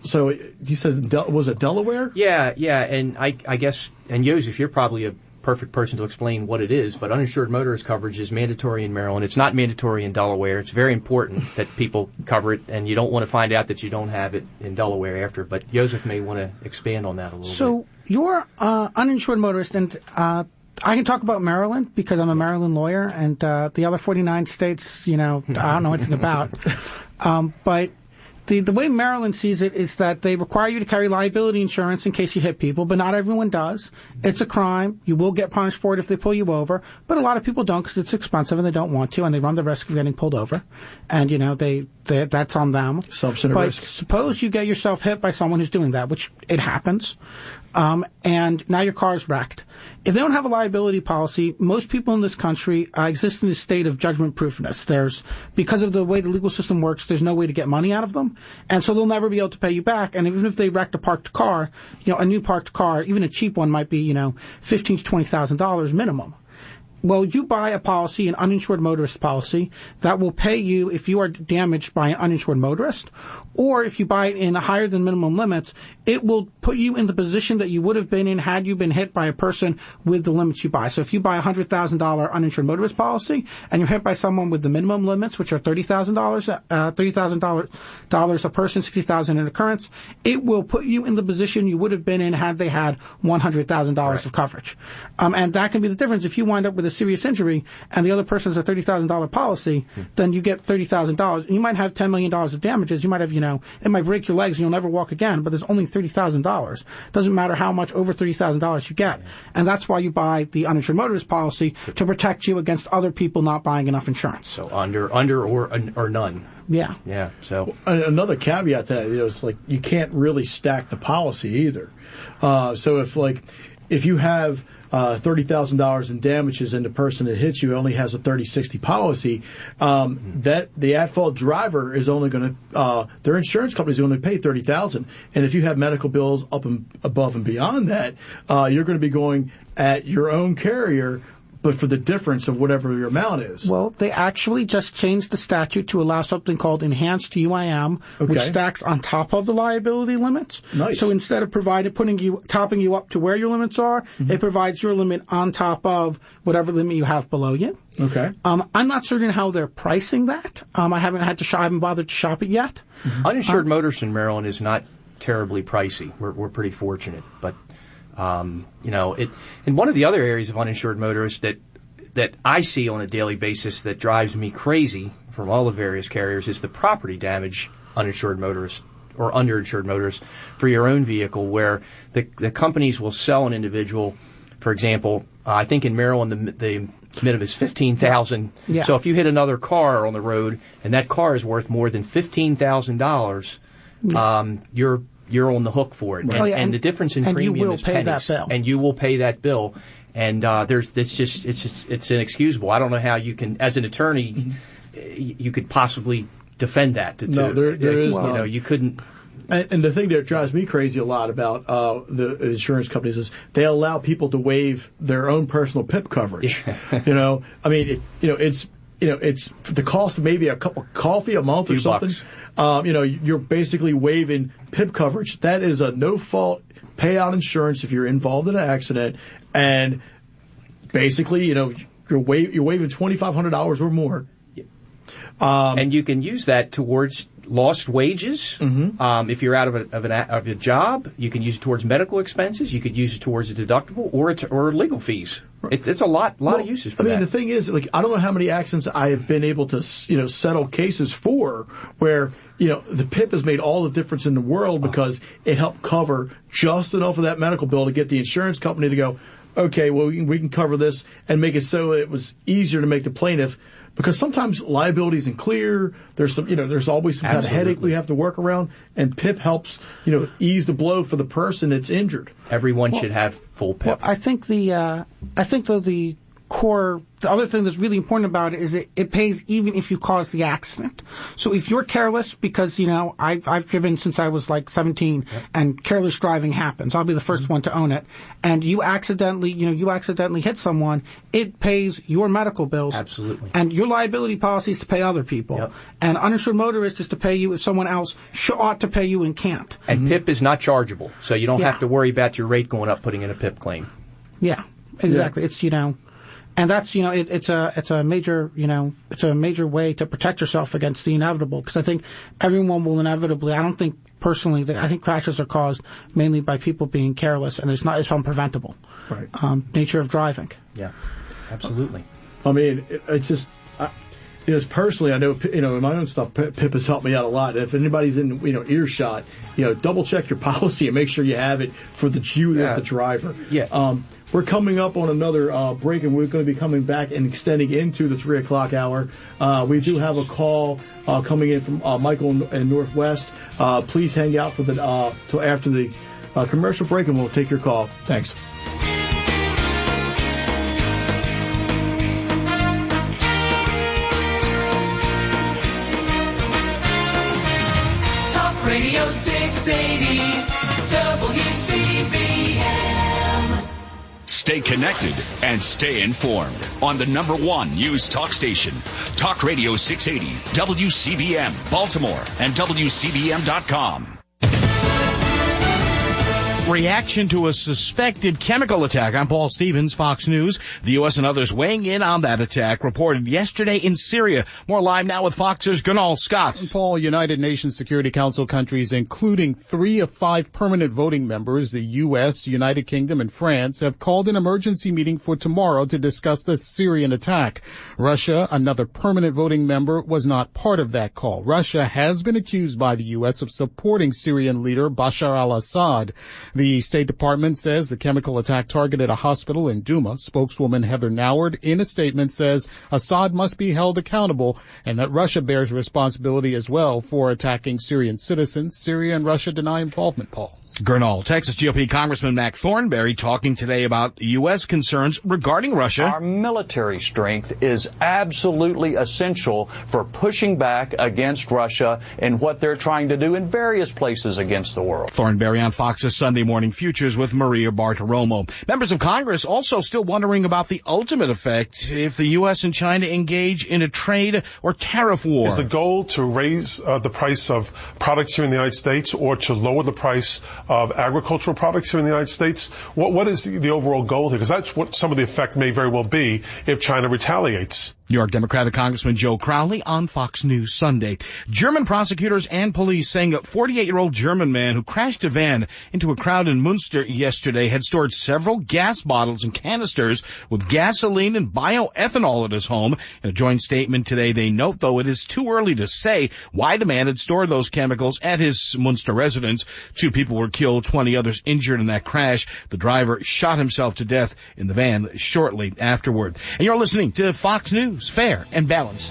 So you said, was it Delaware? Yeah, and I guess, and Joseph, you're probably a perfect person to explain what it is, but uninsured motorist coverage is mandatory in Maryland. It's not mandatory in Delaware. It's very important that people cover it, and you don't want to find out that you don't have it in Delaware after. But Joseph may want to expand on that a little bit. So you're uninsured motorist, and I can talk about Maryland because I'm a Maryland lawyer, and the other 49 states, I don't know anything about. But the way Maryland sees it is that they require you to carry liability insurance in case you hit people, but not everyone does. It's a crime. You will get punished for it if they pull you over, but a lot of people don't because it's expensive and they don't want to, and they run the risk of getting pulled over. And, that's on them. Substantive but risk. Suppose you get yourself hit by someone who's doing that, which it happens, and now your car is wrecked. If they don't have a liability policy, most people in this country exist in this state of judgment-proofness. Because of the way the legal system works, there's no way to get money out of them, and so they'll never be able to pay you back. And even if they wrecked a parked car, a new parked car, even a cheap one might be, $15,000 to $20,000 minimum. Well, you buy a policy, an uninsured motorist policy, that will pay you if you are damaged by an uninsured motorist, or if you buy it in a higher than minimum limits, it will put you in the position that you would have been in had you been hit by a person with the limits you buy. So if you buy a $100,000 uninsured motorist policy and you're hit by someone with the minimum limits, which are $30,000 a person, $60,000 an occurrence, it will put you in the position you would have been in had they had $100,000 of coverage. And that can be the difference. If you wind up with a serious injury and the other person has a $30,000 policy, then you get $30,000. And you might have $10 million of damages. You might have, it might break your legs and you'll never walk again, but there's only $30,000. Doesn't matter how much over $30,000 you get. And that's why you buy the uninsured motorist policy, to protect you against other people not buying enough insurance. So under or none. Yeah. Yeah. So another caveat to that is you can't really stack the policy either. So if you have $30,000 in damages and the person that hits you only has a 30-60 policy, that the at-fault driver is only going to, their insurance company is going to pay $30,000. And if you have medical bills up and above and beyond that, you're going to be going at your own carrier but for the difference of whatever your amount is. Well, they actually just changed the statute to allow something called enhanced UIM, which stacks on top of the liability limits. Nice. So instead of topping you up to where your limits are, it provides your limit on top of whatever limit you have below you. Okay. I'm not certain how they're pricing that. I haven't bothered to shop it yet. Uninsured motorists in Maryland is not terribly pricey. We're pretty fortunate, but and one of the other areas of uninsured motorists that I see on a daily basis that drives me crazy from all the various carriers is the property damage uninsured motorists or underinsured motorists for your own vehicle, where the companies will sell an individual. For example, I think in Maryland the minimum is $15,000. Yeah. So if you hit another car on the road and that car is worth more than $15,000, you're on the hook for it. Right. And the difference in premium is pennies. And you will pay that bill. And it's inexcusable. I don't know how you can, as an attorney, you could possibly defend that. There is none. You couldn't. And the thing that drives me crazy a lot about the insurance companies is they allow people to waive their own personal PIP coverage. I mean, it's the cost of maybe a cup of coffee a month or something. You're basically waiving PIP coverage. That is a no-fault payout insurance if you're involved in an accident, and basically, you're waiving $2,500 or more. And you can use that towards lost wages. If you're out of a job, you can use it towards medical expenses. You could use it towards a deductible or legal fees. It's a lot of uses for that. I mean, the thing is, I don't know how many accidents I have been able to, settle cases for where, the PIP has made all the difference in the world because it helped cover just enough of that medical bill to get the insurance company to go, okay, well, we can cover this and make it so it was easier to make the plaintiff. Because sometimes liability isn't clear. There's there's always some kind of headache we have to work around, and PIP helps, ease the blow for the person that's injured. Everyone should have full PIP. Well, I think the other thing that's really important about it is it pays even if you cause the accident. So if you're careless, because, I've driven since I was like 17, and careless driving happens. I'll be the first one to own it. And you accidentally hit someone, it pays your medical bills. Absolutely. And your liability policy is to pay other people. Yep. And uninsured motorist is to pay you if someone else ought to pay you and can't. And PIP is not chargeable, so you don't have to worry about your rate going up putting in a PIP claim. Yeah, exactly. It's, and that's, it's a major way to protect yourself against the inevitable, because I think everyone will inevitably, I think crashes are caused mainly by people being careless, and it's unpreventable. Right. Nature of driving. Yeah, absolutely. I mean, it's just, personally, I know, in my own stuff, PIP has helped me out a lot. If anybody's in, earshot, double check your policy and make sure you have it for you as the driver. Yeah. We're coming up on another break, and we're going to be coming back and extending into the 3 o'clock hour. We do have a call coming in from Michael in Northwest. Please hang out for till after the commercial break, and we'll take your call. Thanks. Talk Radio 680 WCBM. Stay connected and stay informed on the #1 news talk station, Talk Radio 680, WCBM, Baltimore, and WCBM.com. Reaction to a suspected chemical attack. I'm Paul Stevens, Fox News. The U.S. and others weighing in on that attack reported yesterday in Syria. More live now with Fox's Gunal Scott. Paul, United Nations Security Council countries, including 3 of 5 permanent voting members, the U.S., United Kingdom, and France, have called an emergency meeting for tomorrow to discuss the Syrian attack. Russia, another permanent voting member, was not part of that call. Russia has been accused by the U.S. of supporting Syrian leader Bashar al-Assad. The State Department says the chemical attack targeted a hospital in Douma. Spokeswoman Heather Nauert, in a statement, says Assad must be held accountable and that Russia bears responsibility as well for attacking Syrian citizens. Syria and Russia deny involvement, Paul. Gernal. Texas GOP Congressman Mac Thornberry talking today about U.S. concerns regarding Russia. Our military strength is absolutely essential for pushing back against Russia and what they're trying to do in various places against the world. Thornberry on Fox's Sunday Morning Futures with Maria Bartiromo. Members of Congress also still wondering about the ultimate effect if the U.S. and China engage in a trade or tariff war. Is the goal to raise the price of products here in the United States or to lower the price of agricultural products here in the United States? What is the overall goal here? Because that's what some of the effect may very well be if China retaliates. New York Democratic Congressman Joe Crowley on Fox News Sunday. German prosecutors and police saying a 48-year-old German man who crashed a van into a crowd in Munster yesterday had stored several gas bottles and canisters with gasoline and bioethanol at his home. In a joint statement today, they note, though, it is too early to say why the man had stored those chemicals at his Munster residence. 2 people were killed, 20 others injured in that crash. The driver shot himself to death in the van shortly afterward. And you're listening to Fox News. Fair and balanced.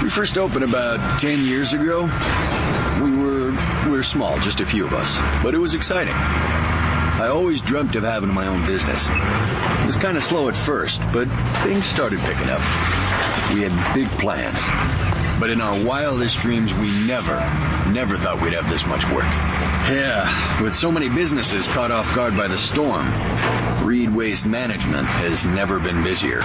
We first opened about 10 years ago. We were small, just a few of us, but it was exciting. I always dreamt of having my own business. It was kind of slow at first, but things started picking up. We had big plans. But in our wildest dreams, we never thought we'd have this much work. Yeah, with so many businesses caught off guard by the storm, Reed Waste Management has never been busier.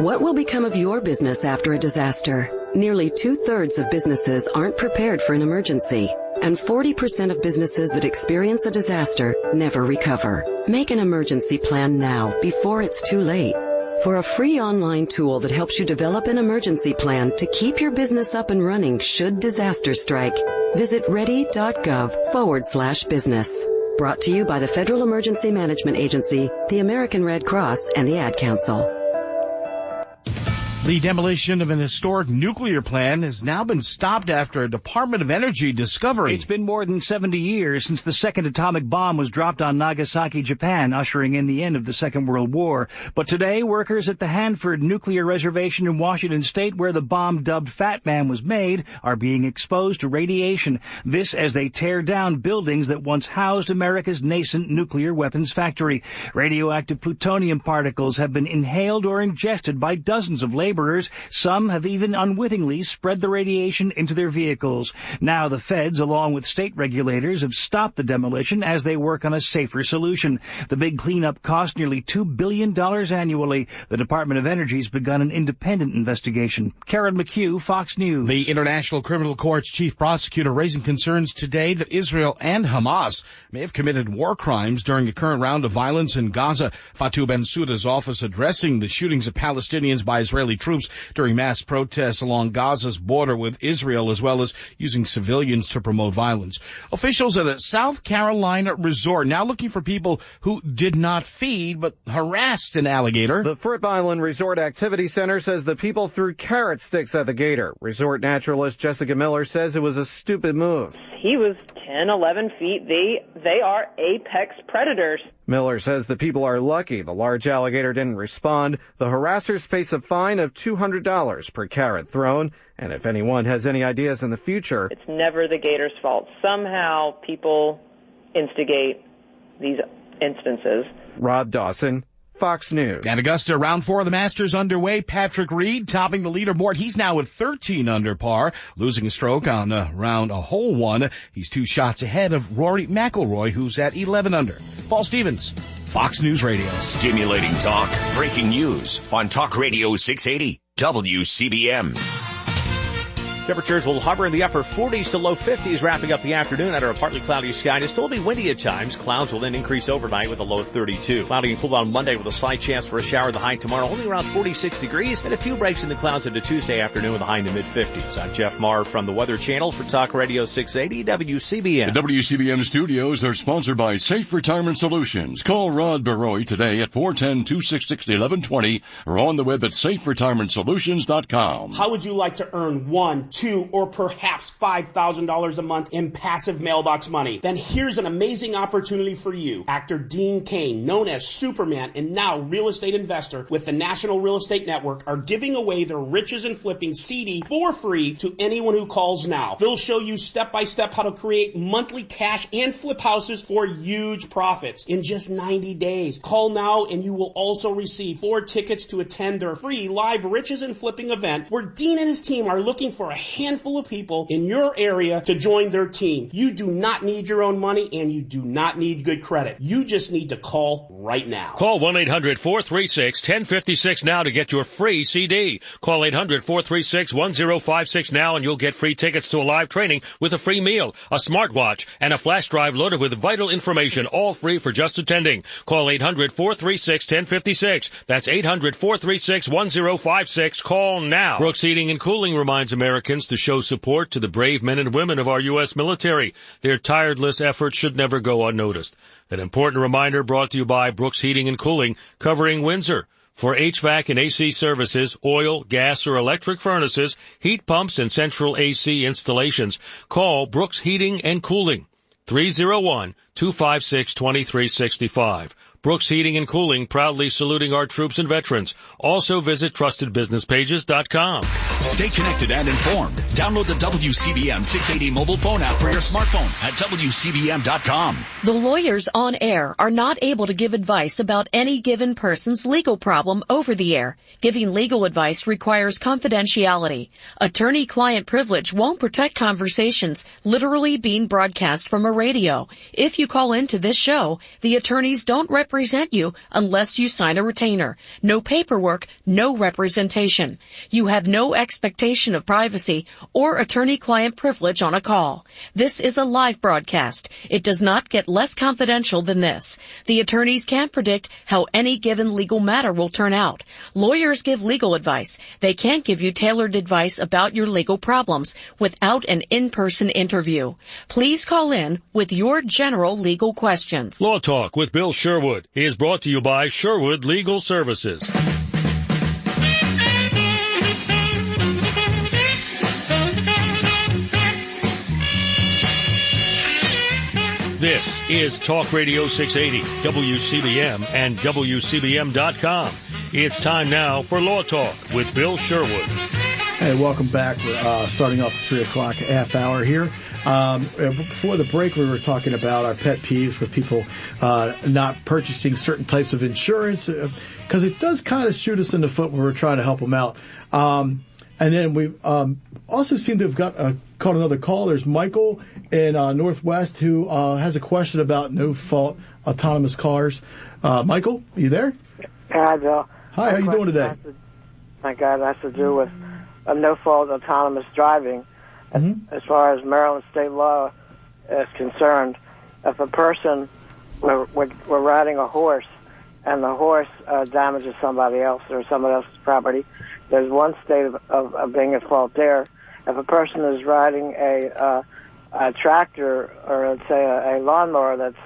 What will become of your business after a disaster? Nearly 2/3 of businesses aren't prepared for an emergency, and 40% of businesses that experience a disaster never recover. Make an emergency plan now, before it's too late. For a free online tool that helps you develop an emergency plan to keep your business up and running should disaster strike, visit ready.gov/business. Brought to you by the Federal Emergency Management Agency, the American Red Cross, and the Ad Council. The demolition of an historic nuclear plant has now been stopped after a Department of Energy discovery. It's been more than 70 years since the second atomic bomb was dropped on Nagasaki, Japan, ushering in the end of the Second World War. But today, workers at the Hanford Nuclear Reservation in Washington State, where the bomb dubbed Fat Man was made, are being exposed to radiation. This as they tear down buildings that once housed America's nascent nuclear weapons factory. Radioactive plutonium particles have been inhaled or ingested by dozens of laborers. Some have even unwittingly spread the radiation into their vehicles. Now the feds, along with state regulators, have stopped the demolition as they work on a safer solution. The big cleanup cost nearly $2 billion annually. The Department of Energy has begun an independent investigation. Karen McHugh, Fox News. The International Criminal Court's chief prosecutor raising concerns today that Israel and Hamas may have committed war crimes during the current round of violence in Gaza. Fatou Bensouda's office addressing the shootings of Palestinians by Israeli troops during mass protests along Gaza's border with Israel, as well as using civilians to promote violence. Officials at a South Carolina resort now looking for people who did not feed but harassed an alligator. The Fripp Island Resort Activity Center says the people threw carrot sticks at the gator. Resort naturalist Jessica Miller says it was a stupid move. He was 10, 11 feet. They are apex predators. Miller says the people are lucky the large alligator didn't respond. The harassers face a fine of $200 per carrot thrown. And if anyone has any ideas in the future, it's never the gator's fault. Somehow people instigate these instances. Rob Dawson, Fox News. At Augusta, round 4 of the Masters underway. Patrick Reed topping the leaderboard. He's now at 13 under par, losing a stroke on round a hole 1. He's 2 shots ahead of Rory McIlroy, who's at 11 under. Paul Stevens, Fox News Radio. Stimulating talk, breaking news on Talk Radio 680 WCBM. Temperatures will hover in the upper 40s to low 50s, wrapping up the afternoon under a partly cloudy sky. It'll still be windy at times. Clouds will then increase overnight with a low of 32. Cloudy and cool on Monday with a slight chance for a shower. The high tomorrow only around 46 degrees, and a few breaks in the clouds into Tuesday afternoon with a high in the mid-50s. I'm Jeff Marr from the Weather Channel for Talk Radio 680 WCBM. The WCBM studios are sponsored by Safe Retirement Solutions. Call Rod Baroy today at 410-266-1120 or on the web at saferetirementsolutions.com. How would you like to earn 1, $2,000 or perhaps $5,000 a month in passive mailbox money, then here's an amazing opportunity for you. Actor Dean Cain, known as Superman and now real estate investor with the National Real Estate Network, are giving away their Riches and Flipping CD for free to anyone who calls now. They'll show you step by step how to create monthly cash and flip houses for huge profits in just 90 days. Call now and you will also receive 4 tickets to attend their free live Riches and Flipping event, where Dean and his team are looking for a handful of people in your area to join their team. You do not need your own money and you do not need good credit. You just need to call right now. Call 1-800-436-1056 now to get your free CD. Call 800-436-1056 now and you'll get free tickets to a live training with a free meal, a smartwatch, and a flash drive loaded with vital information, all free for just attending. Call 800-436-1056. That's 800-436-1056. Call now. Brooks Heating and Cooling reminds Americans to show support to the brave men and women of our U.S. military. Their tireless efforts should never go unnoticed. An important reminder brought to you by Brooks Heating and Cooling, covering Windsor. For HVAC and AC services, oil, gas, or electric furnaces, heat pumps, and central AC installations, call Brooks Heating and Cooling, 301-256-2365. Brooks Heating and Cooling, proudly saluting our troops and veterans. Also visit trustedbusinesspages.com. Stay connected and informed. Download the WCBM 680 mobile phone app for your smartphone at WCBM.com. The lawyers on air are not able to give advice about any given person's legal problem over the air. Giving legal advice requires confidentiality. Attorney-client privilege won't protect conversations literally being broadcast from a radio. If you call into this show, the attorneys don't represent you unless you sign a retainer. No paperwork, no representation. You have no expectation of privacy or attorney-client privilege on a call. This is a live broadcast. It does not get less confidential than this. The attorneys can't predict how any given legal matter will turn out. Lawyers give legal advice. They can't give you tailored advice about your legal problems without an in-person interview. Please call in with your general legal questions. Law Talk with Bill Sherwood is brought to you by Sherwood Legal Services. This is Talk Radio 680, WCBM, and WCBM.com. It's time now for Law Talk with Bill Sherwood. Hey, welcome back. We're starting off at 3 o'clock, half hour here. Before the break, we were talking about our pet peeves with people not purchasing certain types of insurance, because it does kind of shoot us in the foot when we're trying to help them out. And then we also seem to have caught another call. There's Michael in Northwest who has a question about no-fault autonomous cars. Michael, are you there? Hi, Bill. Hi, how you doing today? My God, it has to do with no-fault autonomous driving. As far as Maryland state law is concerned, if a person were riding a horse and the horse damages somebody else or somebody else's property, there's one state of being at fault there. If a person is riding a tractor or, let's say, a lawnmower that's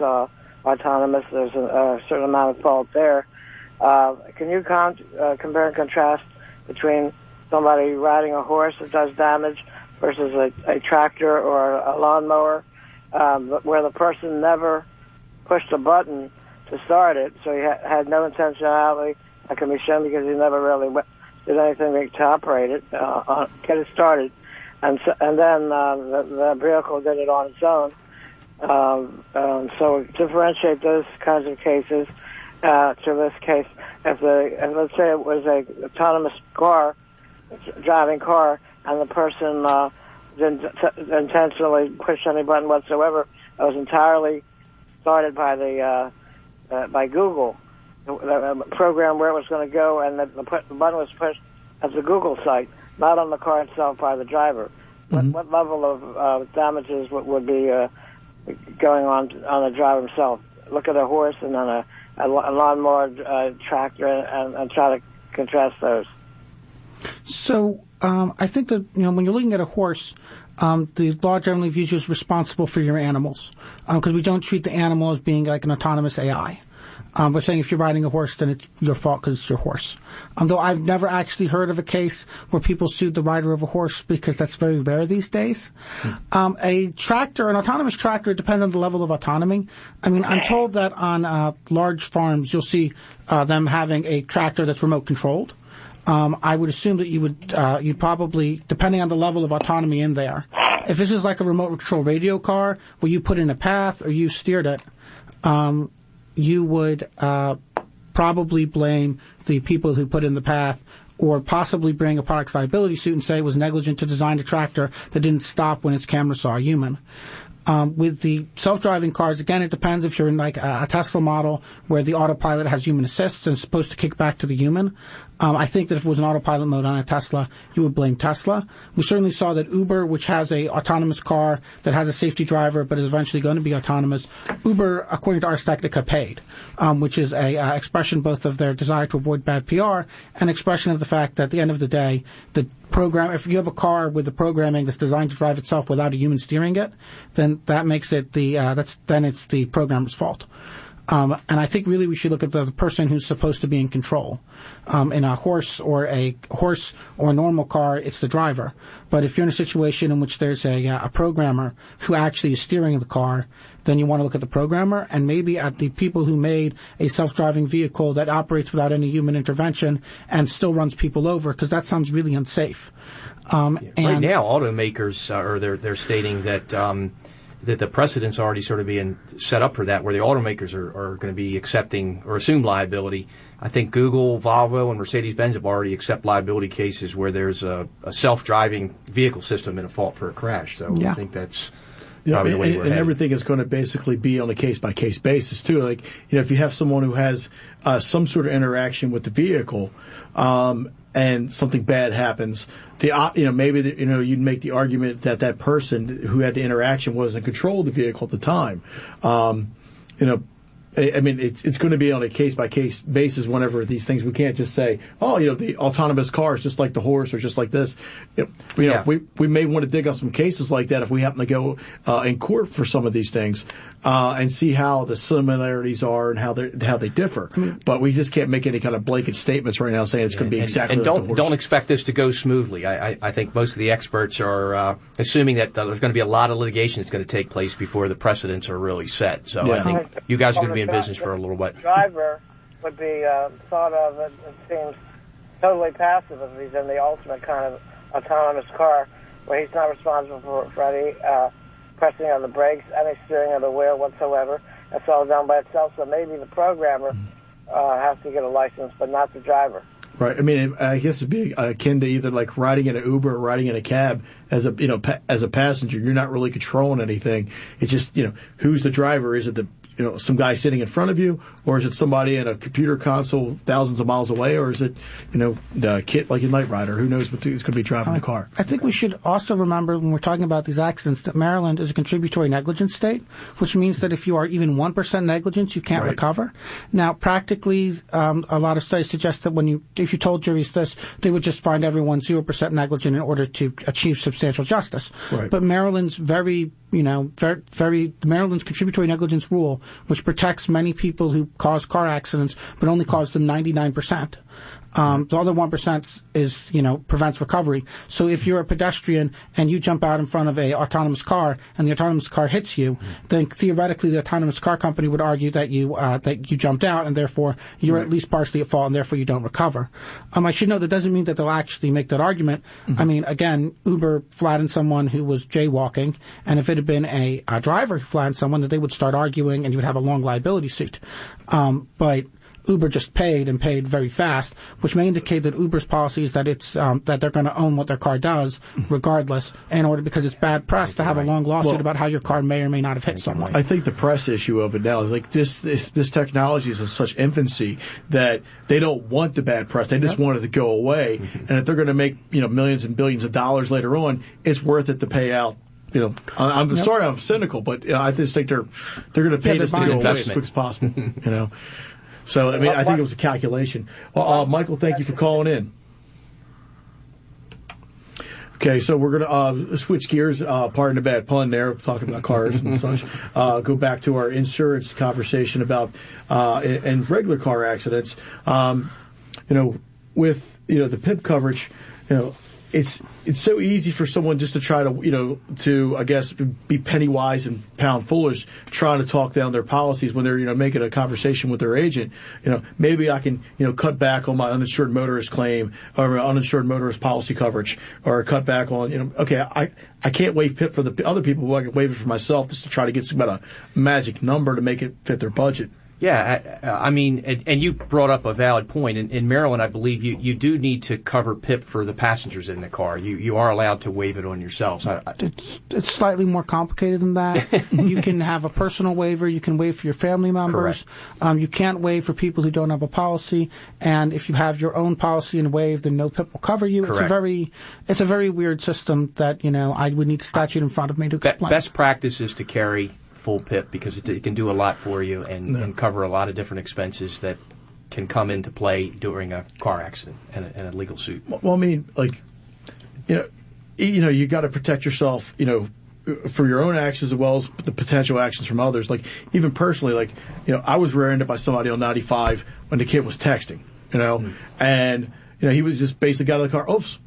autonomous, there's a certain amount of fault there. Can you compare and contrast between somebody riding a horse that does damage versus a tractor or a lawnmower, where the person never pushed a button to start it, so he had no intentionality, that can be shown because he never really did anything to operate it, get it started, and then the vehicle did it on its own. So differentiate those kinds of cases to this case. If let's say it was a autonomous driving car, and the person didn't intentionally push any button whatsoever, it was entirely started by by Google, the program where it was going to go, and the button was pushed at the Google site, not on the car itself by the driver. What level of damages would be going on the driver himself? Look at a horse and then a lawnmower, tractor, and try to contrast those. So I think that when you're looking at a horse, the law generally views you as responsible for your animals, because we don't treat the animal as being like an autonomous AI. But saying if you're riding a horse, then it's your fault because it's your horse. Though I've never actually heard of a case where people sued the rider of a horse because that's very rare these days. A tractor, an autonomous tractor, depends on the level of autonomy. I mean, I'm told that on large farms you'll see them having a tractor that's remote controlled. I would assume that you'd probably, depending on the level of autonomy in there, if this is like a remote control radio car where you put in a path or you steered it, you would probably blame the people who put in the path, or possibly bring a products liability suit and say it was negligent to design a tractor that didn't stop when its camera saw a human. With the self-driving cars, again, it depends if you're in like a Tesla model where the autopilot has human assist and is supposed to kick back to the human. I think that if it was an autopilot mode on a Tesla, you would blame Tesla. We certainly saw that Uber, which has a autonomous car that has a safety driver but is eventually going to be autonomous, Uber, according to Ars Technica, paid, which is a expression both of their desire to avoid bad PR and expression of the fact that at the end of the day, the program, if you have a car with the programming that's designed to drive itself without a human steering it, then that makes it then it's the programmer's fault. And I think really we should look at the person who's supposed to be in control. In a horse or a normal car, it's the driver. But if you're in a situation in which there's a programmer who actually is steering the car, then you want to look at the programmer and maybe at the people who made a self-driving vehicle that operates without any human intervention and still runs people over, because that sounds really unsafe. Right now, automakers they're stating that that the precedent's already sort of being set up for that, where the automakers are going to be accepting or assume liability. I think Google, Volvo, and Mercedes-Benz have already accepted liability cases where there's a self-driving vehicle system in a fault for a crash. So I think that's probably the way we're headed. And everything is going to basically be on a case-by-case basis, too. Like, if you have someone who has some sort of interaction with the vehicle, and something bad happens, maybe you'd make the argument that that person who had the interaction was in control of the vehicle at the time. I mean, it's going to be on a case-by-case basis whenever these things. We can't just say, the autonomous car is just like the horse or just like this. We may want to dig up some cases like that if we happen to go in court for some of these things and see how the similarities are and how they differ. But we just can't make any kind of blanket statements right now saying it's going to be exactly like the horse. Don't expect this to go smoothly. I think most of the experts are assuming that there's going to be a lot of litigation that's going to take place before the precedents are really set. So I think you guys are going to be in business for a little bit. The driver would be thought of, it seems, totally passive if he's in the ultimate kind of autonomous car where he's not responsible for any pressing on the brakes, any steering of the wheel whatsoever. It's all done by itself. So maybe the programmer has to get a license, but not the driver. Right. I mean, I guess it'd be akin to either like riding in an Uber or riding in a cab as a passenger. You're not really controlling anything. It's just, who's the driver? Is it some guy sitting in front of you, or is it somebody in a computer console thousands of miles away, or is it, the kid like a Knight Rider? Who knows who's going to be driving the car? I think we should also remember when we're talking about these accidents that Maryland is a contributory negligence state, which means that if you are even 1% negligence, you can't recover. Now, practically, a lot of studies suggest that if you told juries this, they would just find everyone 0% negligent in order to achieve substantial justice. Right. But Maryland's Maryland's contributory negligence rule, which protects many people who cause car accidents, but only cause them 99%. The other 1% is, prevents recovery. So if you're a pedestrian and you jump out in front of a autonomous car and the autonomous car hits you, then theoretically the autonomous car company would argue that you jumped out and therefore you're at least partially at fault and therefore you don't recover. I should note that doesn't mean that they'll actually make that argument. Mm-hmm. I mean, again, Uber flattened someone who was jaywalking, and if it had been a driver who flattened someone, that they would start arguing and you would have a long liability suit. But Uber just paid very fast, which may indicate that Uber's policy is that it's that they're going to own what their car does, regardless, because it's bad press to have a long lawsuit about how your car may or may not have hit someone. I think the press issue of it now is like this technology is in such infancy that they don't want the bad press. They just want it to go away. And if they're going to make millions and billions of dollars later on, it's worth it to pay out. I'm sorry I'm cynical, but I just think they're going to pay this to go away as quick as possible. So, I think it was a calculation. Well, Michael, thank you for calling in. Okay, so we're going to switch gears, pardon the bad pun there, talking about cars and such. Go back to our insurance conversation about and regular car accidents. With the PIP coverage, it's so easy for someone just to try to I guess be penny wise and pound foolish, trying to talk down their policies when they're making a conversation with their agent. Maybe I can cut back on my uninsured motorist claim or uninsured motorist policy coverage, or cut back on okay, I can't waive PIP for the other people, but I can waive it for myself just to try to get some kind of magic number to make it fit their budget. Yeah, I mean, and you brought up a valid point. In Maryland, I believe you do need to cover PIP for the passengers in the car. You are allowed to waive it on yourselves. It's slightly more complicated than that. You can have a personal waiver. You can waive for your family members. You can't waive for people who don't have a policy. And if you have your own policy and waive, then no PIP will cover you. Correct. It's a very weird system that I would need a statute in front of me to explain. Best practice is to carry full PIP because it can do a lot for you and cover a lot of different expenses that can come into play during a car accident and a legal suit. Well, I mean, you got to protect yourself, for your own actions as well as the potential actions from others. Like, even personally, I was rear-ended by somebody on 95 when the kid was texting, and he was just basically got out of the car. Oops,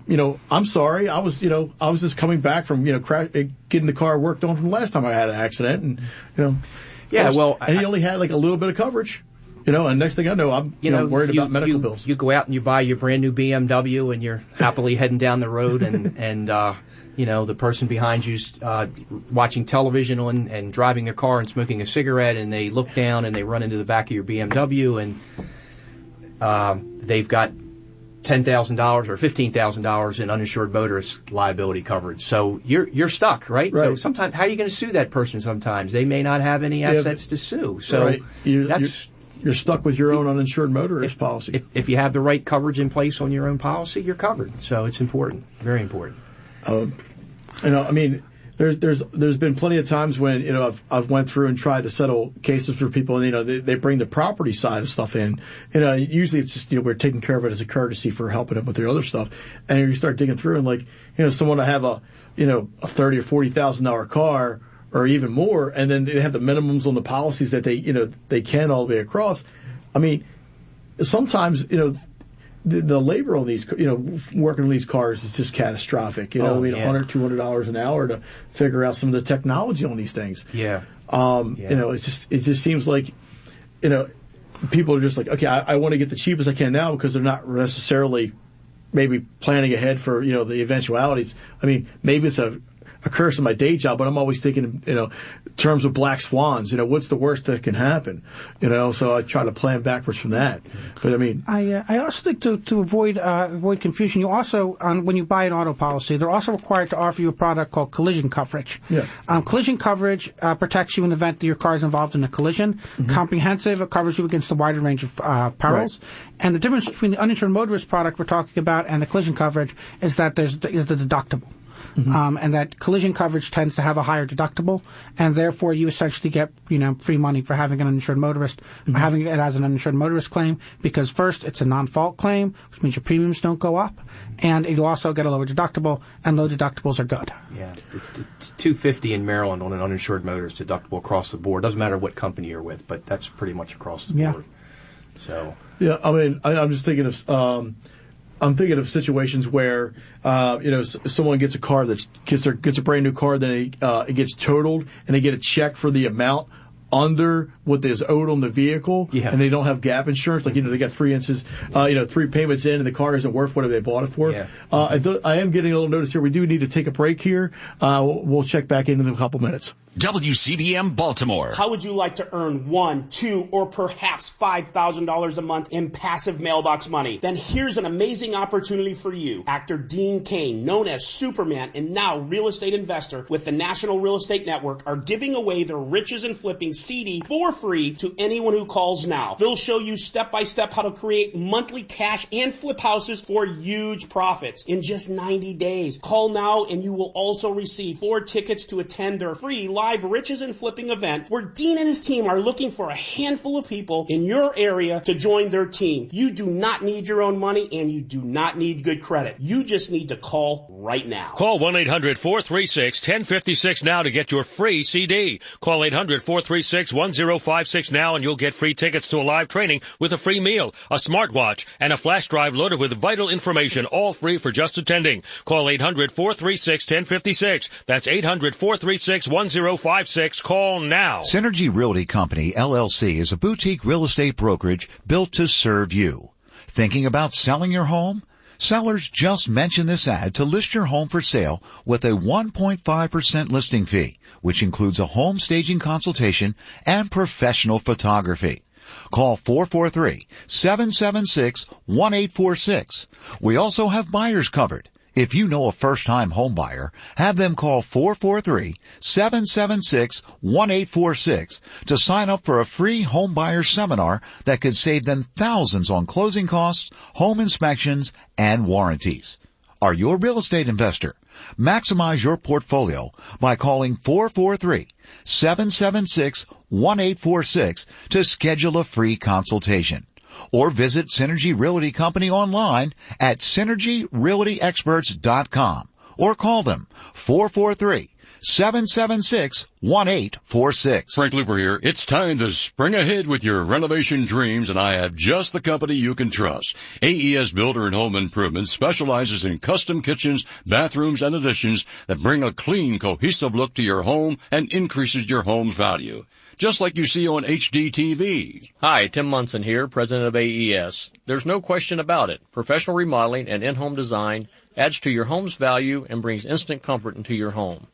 I'm sorry. I was just coming back from, getting the car worked on from the last time I had an accident, and and he only had like a little bit of coverage, and next thing I know, I'm worried about medical bills. You go out and you buy your brand new BMW, and you're happily heading down the road, and the person behind you's watching television and driving their car and smoking a cigarette, and they look down and they run into the back of your BMW, and they've got $10,000 or $15,000 in uninsured motorist liability coverage. So you're stuck, right? So sometimes, how are you going to sue that person? Sometimes they may not have any assets to sue. So you're stuck with your own uninsured motorist policy. If you have the right coverage in place on your own policy, you're covered. So it's important, very important. I mean, there's been plenty of times when I've went through and tried to settle cases for people, and they bring the property side of stuff in. Usually it's just we're taking care of it as a courtesy for helping them with their other stuff. And you start digging through, and someone to have a $30,000 or $40,000 car or even more, and then they have the minimums on the policies that they can all the way across. I mean, sometimes the labor on these, working on these cars is just catastrophic. $100, $200 an hour to figure out some of the technology on these things. It just seems like, people are just like, okay, I want to get the cheapest I can now because they're not necessarily maybe planning ahead for, the eventualities. I mean, maybe it's a curse in my day job, but I'm always thinking, in terms of black swans. What's the worst that can happen? So I try to plan backwards from that. But I mean, I also think to avoid confusion, you also when you buy an auto policy, they're also required to offer you a product called collision coverage. Collision coverage protects you in the event that your car is involved in a collision. Mm-hmm. Comprehensive, it covers you against a wider range of perils. Right. And the difference between the uninsured motorist product we're talking about and the collision coverage is that is the deductible. Mm-hmm. And that collision coverage tends to have a higher deductible, and therefore you essentially get, free money for having an uninsured motorist, having it as an uninsured motorist claim, because first, it's a non-fault claim, which means your premiums don't go up, and you also get a lower deductible, and low deductibles are good. Yeah, it's $250 in Maryland on an uninsured motorist deductible across the board. Doesn't matter what company you're with, but that's pretty much across the board. So. Yeah, I mean, I'm just thinking of. I'm thinking of situations where, someone gets a car that gets a brand new car, then it gets totaled, and they get a check for the amount under what is owed on the vehicle, and they don't have gap insurance. Like, they got 3 inches, 3 payments in, and the car isn't worth whatever they bought it for. I am getting a little notice here. We do need to take a break here. We'll check back in a couple minutes. WCBM Baltimore. How would you like to earn $1,000, $2,000, or perhaps $5,000 a month in passive mailbox money? Then here's an amazing opportunity for you. Actor Dean Cain, known as Superman and now real estate investor with the National Real Estate Network, are giving away their Riches and Flipping CD for free to anyone who calls now. They'll show you step-by-step how to create monthly cash and flip houses for huge profits in just 90 days. Call now and you will also receive 4 tickets to attend their free live live Riches and Flipping event where Dean and his team are looking for a handful of people in your area to join their team. You do not need your own money and you do not need good credit. You just need to call right now. Call 1-800-436-1056 now to get your free CD. Call 800-436-1056 now and you'll get free tickets to a live training with a free meal, a smartwatch, and a flash drive loaded with vital information, all free for just attending. Call 800-436-1056. That's 800-436-1056. Call now. Synergy Realty Company, LLC, is a boutique real estate brokerage built to serve you. Thinking about selling your home? Sellers just mention this ad to list your home for sale with a 1.5% listing fee, which includes a home staging consultation and professional photography. Call 443-776-1846. We also have buyers covered. If you know a first-time home buyer, have them call 443-776-1846 to sign up for a free home buyer seminar that could save them thousands on closing costs, home inspections, and warranties. Are you a real estate investor? Maximize your portfolio by calling 443-776-1846 to schedule a free consultation. Or visit Synergy Realty Company online at synergyrealtyexperts.com or call them 443-776-1846. Frank Luper here. It's time to spring ahead with your renovation dreams, and I have just the company you can trust. AES Builder and Home Improvement specializes in custom kitchens, bathrooms, and additions that bring a clean, cohesive look to your home and increases your home's value. Just like you see on HDTV. Hi, Tim Munson here, president of AES. There's no question about it. Professional remodeling and in-home design adds to your home's value and brings instant comfort into your home.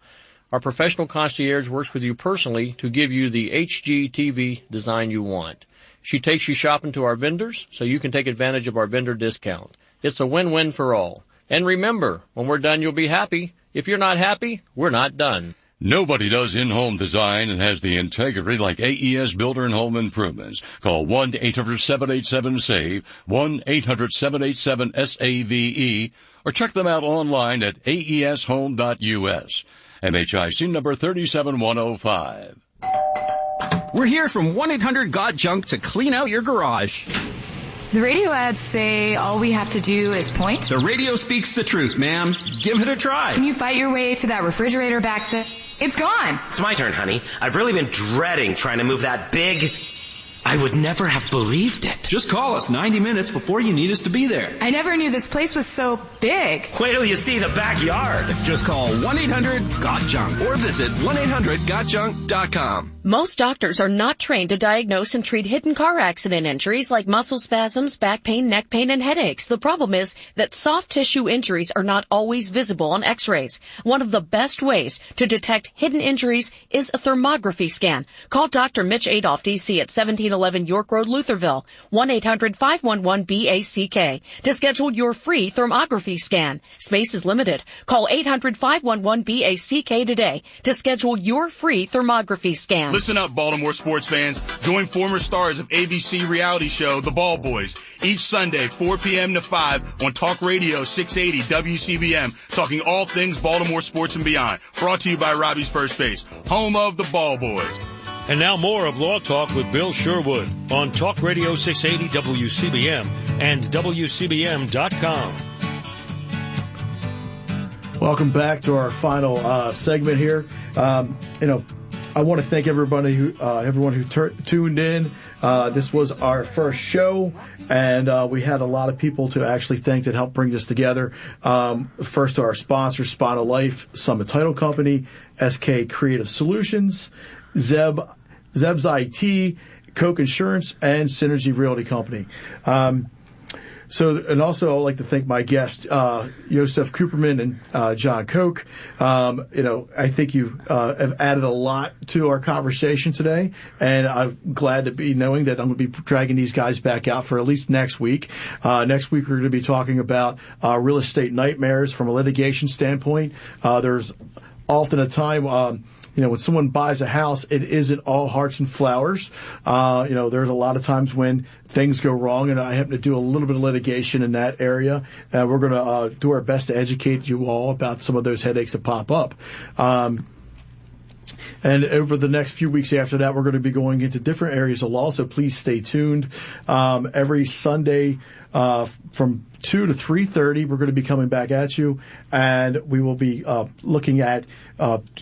Our professional concierge works with you personally to give you the HGTV design you want. She takes you shopping to our vendors so you can take advantage of our vendor discount. It's a win-win for all. And remember, when we're done, you'll be happy. If you're not happy, we're not done. Nobody does in-home design and has the integrity like AES Builder and Home Improvements. Call 1-800-787-SAVE, 1-800-787-SAVE, or check them out online at aeshome.us. MHIC number 37105. We're here from 1-800-GOT-JUNK to clean out your garage. The radio ads say all we have to do is point. The radio speaks the truth, ma'am. Give it a try. Can you fight your way to that refrigerator back there? It's gone. It's my turn, honey. I've really been dreading trying to move that big... I would never have believed it. Just call us 90 minutes before you need us to be there. I never knew this place was so big. Wait till you see the backyard. Just call 1-800-GOT-JUNK or visit 1-800-GOTJUNK.com. Most doctors are not trained to diagnose and treat hidden car accident injuries like muscle spasms, back pain, neck pain, and headaches. The problem is that soft tissue injuries are not always visible on x-rays. One of the best ways to detect hidden injuries is a thermography scan. Call Dr. Mitch Adolph, D.C. at 1711 York Road, Lutherville, 1-800-511-BACK to schedule your free thermography scan. Space is limited. Call 800-511-BACK today to schedule your free thermography scan. Listen up, Baltimore sports fans. Join former stars of ABC reality show The Ball Boys each Sunday, 4 p.m. to 5 on Talk Radio 680 WCBM, talking all things Baltimore sports and beyond. Brought to you by Robbie's First Base, home of The Ball Boys. And now more of Law Talk with Bill Sherwood on Talk Radio 680 WCBM and WCBM.com. Welcome back to our final segment here. I want to thank everyone who tuned in. This was our first show, and we had a lot of people to actually thank that helped bring this together. First to our sponsors, Spina Life, Summit Title Company, SK Creative Solutions, Zeb's IT, Coke Insurance, and Synergy Realty Company. And also I'd like to thank my guests, Yosef Cooperman and John Koch. I think you have added a lot to our conversation today, and I'm glad to be knowing that I'm going to be dragging these guys back out for at least next week. Next week we're going to be talking about real estate nightmares from a litigation standpoint. There's often a time when someone buys a house, it isn't all hearts and flowers. There's a lot of times when things go wrong, and I happen to do a little bit of litigation in that area. We're going to do our best to educate you all about some of those headaches that pop up. And over the next few weeks after that, we're going to be going into different areas of law, so please stay tuned. Every Sunday from 2 to 3:30, we're going to be coming back at you, and we will be looking at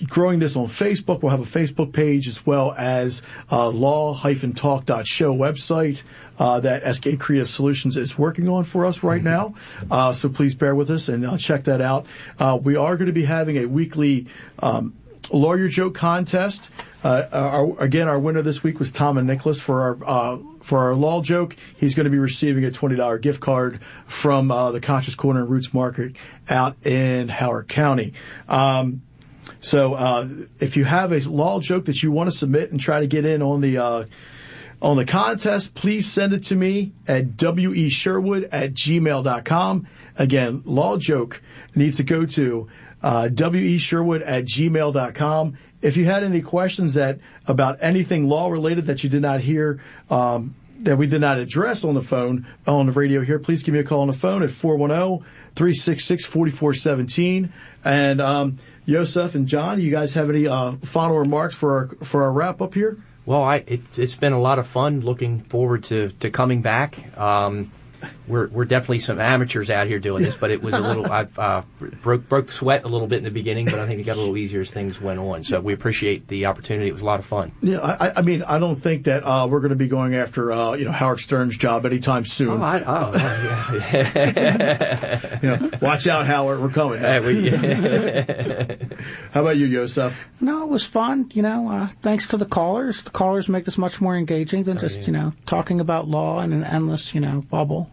growing this on Facebook. We'll have a Facebook page as well as law-talk.show website that SK Creative Solutions is working on for us right now. So please bear with us and check that out. We are going to be having a weekly lawyer joke contest. Our winner this week was Tom and Nicholas for our law joke. He's going to be receiving a $20 gift card from the Conscious Corner and Roots Market out in Howard County. So if you have a law joke that you want to submit and try to get in on the contest, please send it to me at wesherwood@gmail.com. Again, law joke needs to go to wesherwood@gmail.com. If you had any questions about anything law related that you did not hear, that we did not address on the phone, on the radio here, please give me a call on the phone at 410-366-4417. And Yosef and John, you guys have any final remarks for our wrap up here? Well, it's been a lot of fun. Looking forward to coming back. We're definitely some amateurs out here doing this, but it was a little. I've broke sweat a little bit in the beginning, but I think it got a little easier as things went on. So we appreciate the opportunity. It was a lot of fun. Yeah, I mean, I don't think that we're going to be going after Howard Stern's job anytime soon. Yeah. Watch out, Howard. We're coming. How about you, Yosef? No, it was fun. Thanks to the callers. The callers make this much more engaging than just talking about law in an endless bubble.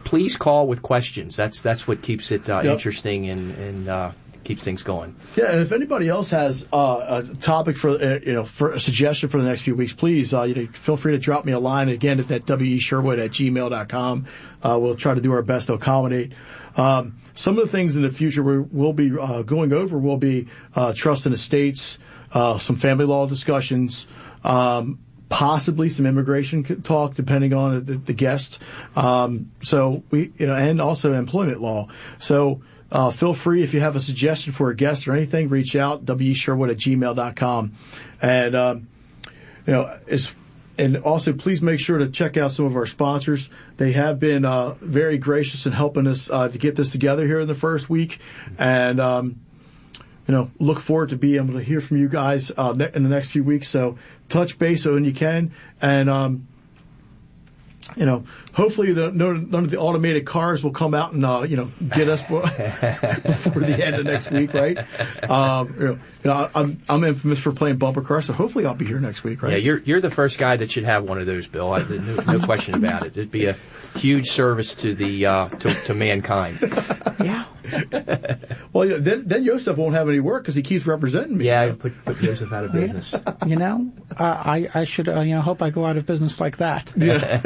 Please call with questions. That's what keeps it interesting and keeps things going. Yeah, and if anybody else has a topic for a suggestion for the next few weeks, please feel free to drop me a line again at that wesherwood@gmail.com. We'll try to do our best to accommodate. Some of the things in the future we'll be going over will be trust and estates, some family law discussions. Possibly some immigration talk, depending on the guest. So and also employment law. So feel free, if you have a suggestion for a guest or anything, reach out, wesherwood@gmail.com. And and also please make sure to check out some of our sponsors. They have been very gracious in helping us to get this together here in the first week, and look forward to being able to hear from you guys in the next few weeks. So touch base when you can. And, hopefully none of the automated cars will come out and, get us before the end of next week, right? I'm infamous for playing bumper cars, so hopefully I'll be here next week, right? Yeah, you're the first guy that should have one of those, Bill. No question about it. It'd be a huge service to the to mankind. Yeah. Well, then Yosef won't have any work because he keeps representing me. Yeah, put Yosef out of business. I should hope I go out of business like that. Yeah.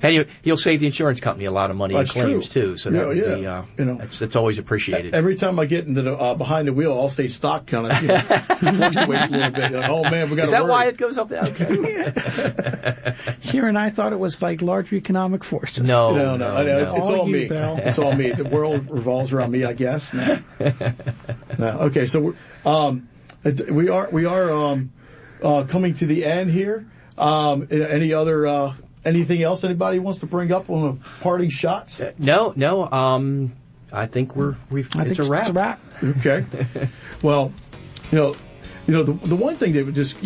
And you'll save the insurance company a lot of money in claims too. So that would be that's always appreciated. Every time I get into the behind the wheel, Allstate stock kind of fluctuates a little bit. Oh man, we got. Is that why it goes up? Okay. Here and I thought it was like large economic forces. No. It's all me. Bill. It's all me. The world revolves around me, I guess. No. Okay, so we are coming to the end here. Anything else anybody wants to bring up on a parting shots? No. I think it's a wrap. It's a wrap. Okay. Well, the one thing that just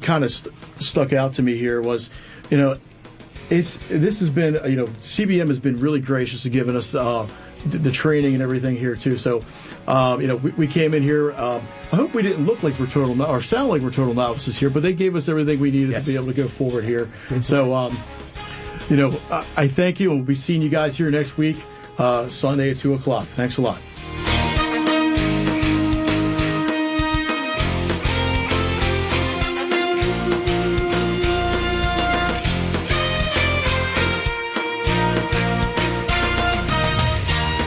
kind of stuck out to me here was, this has been CBM has been really gracious to giving us the training and everything here too. So, we came in here. I hope we didn't look like we're or sound like we're total novices here, but they gave us everything we needed to be able to go forward here. So, I thank you, and we'll be seeing you guys here next week, Sunday at 2:00. Thanks a lot.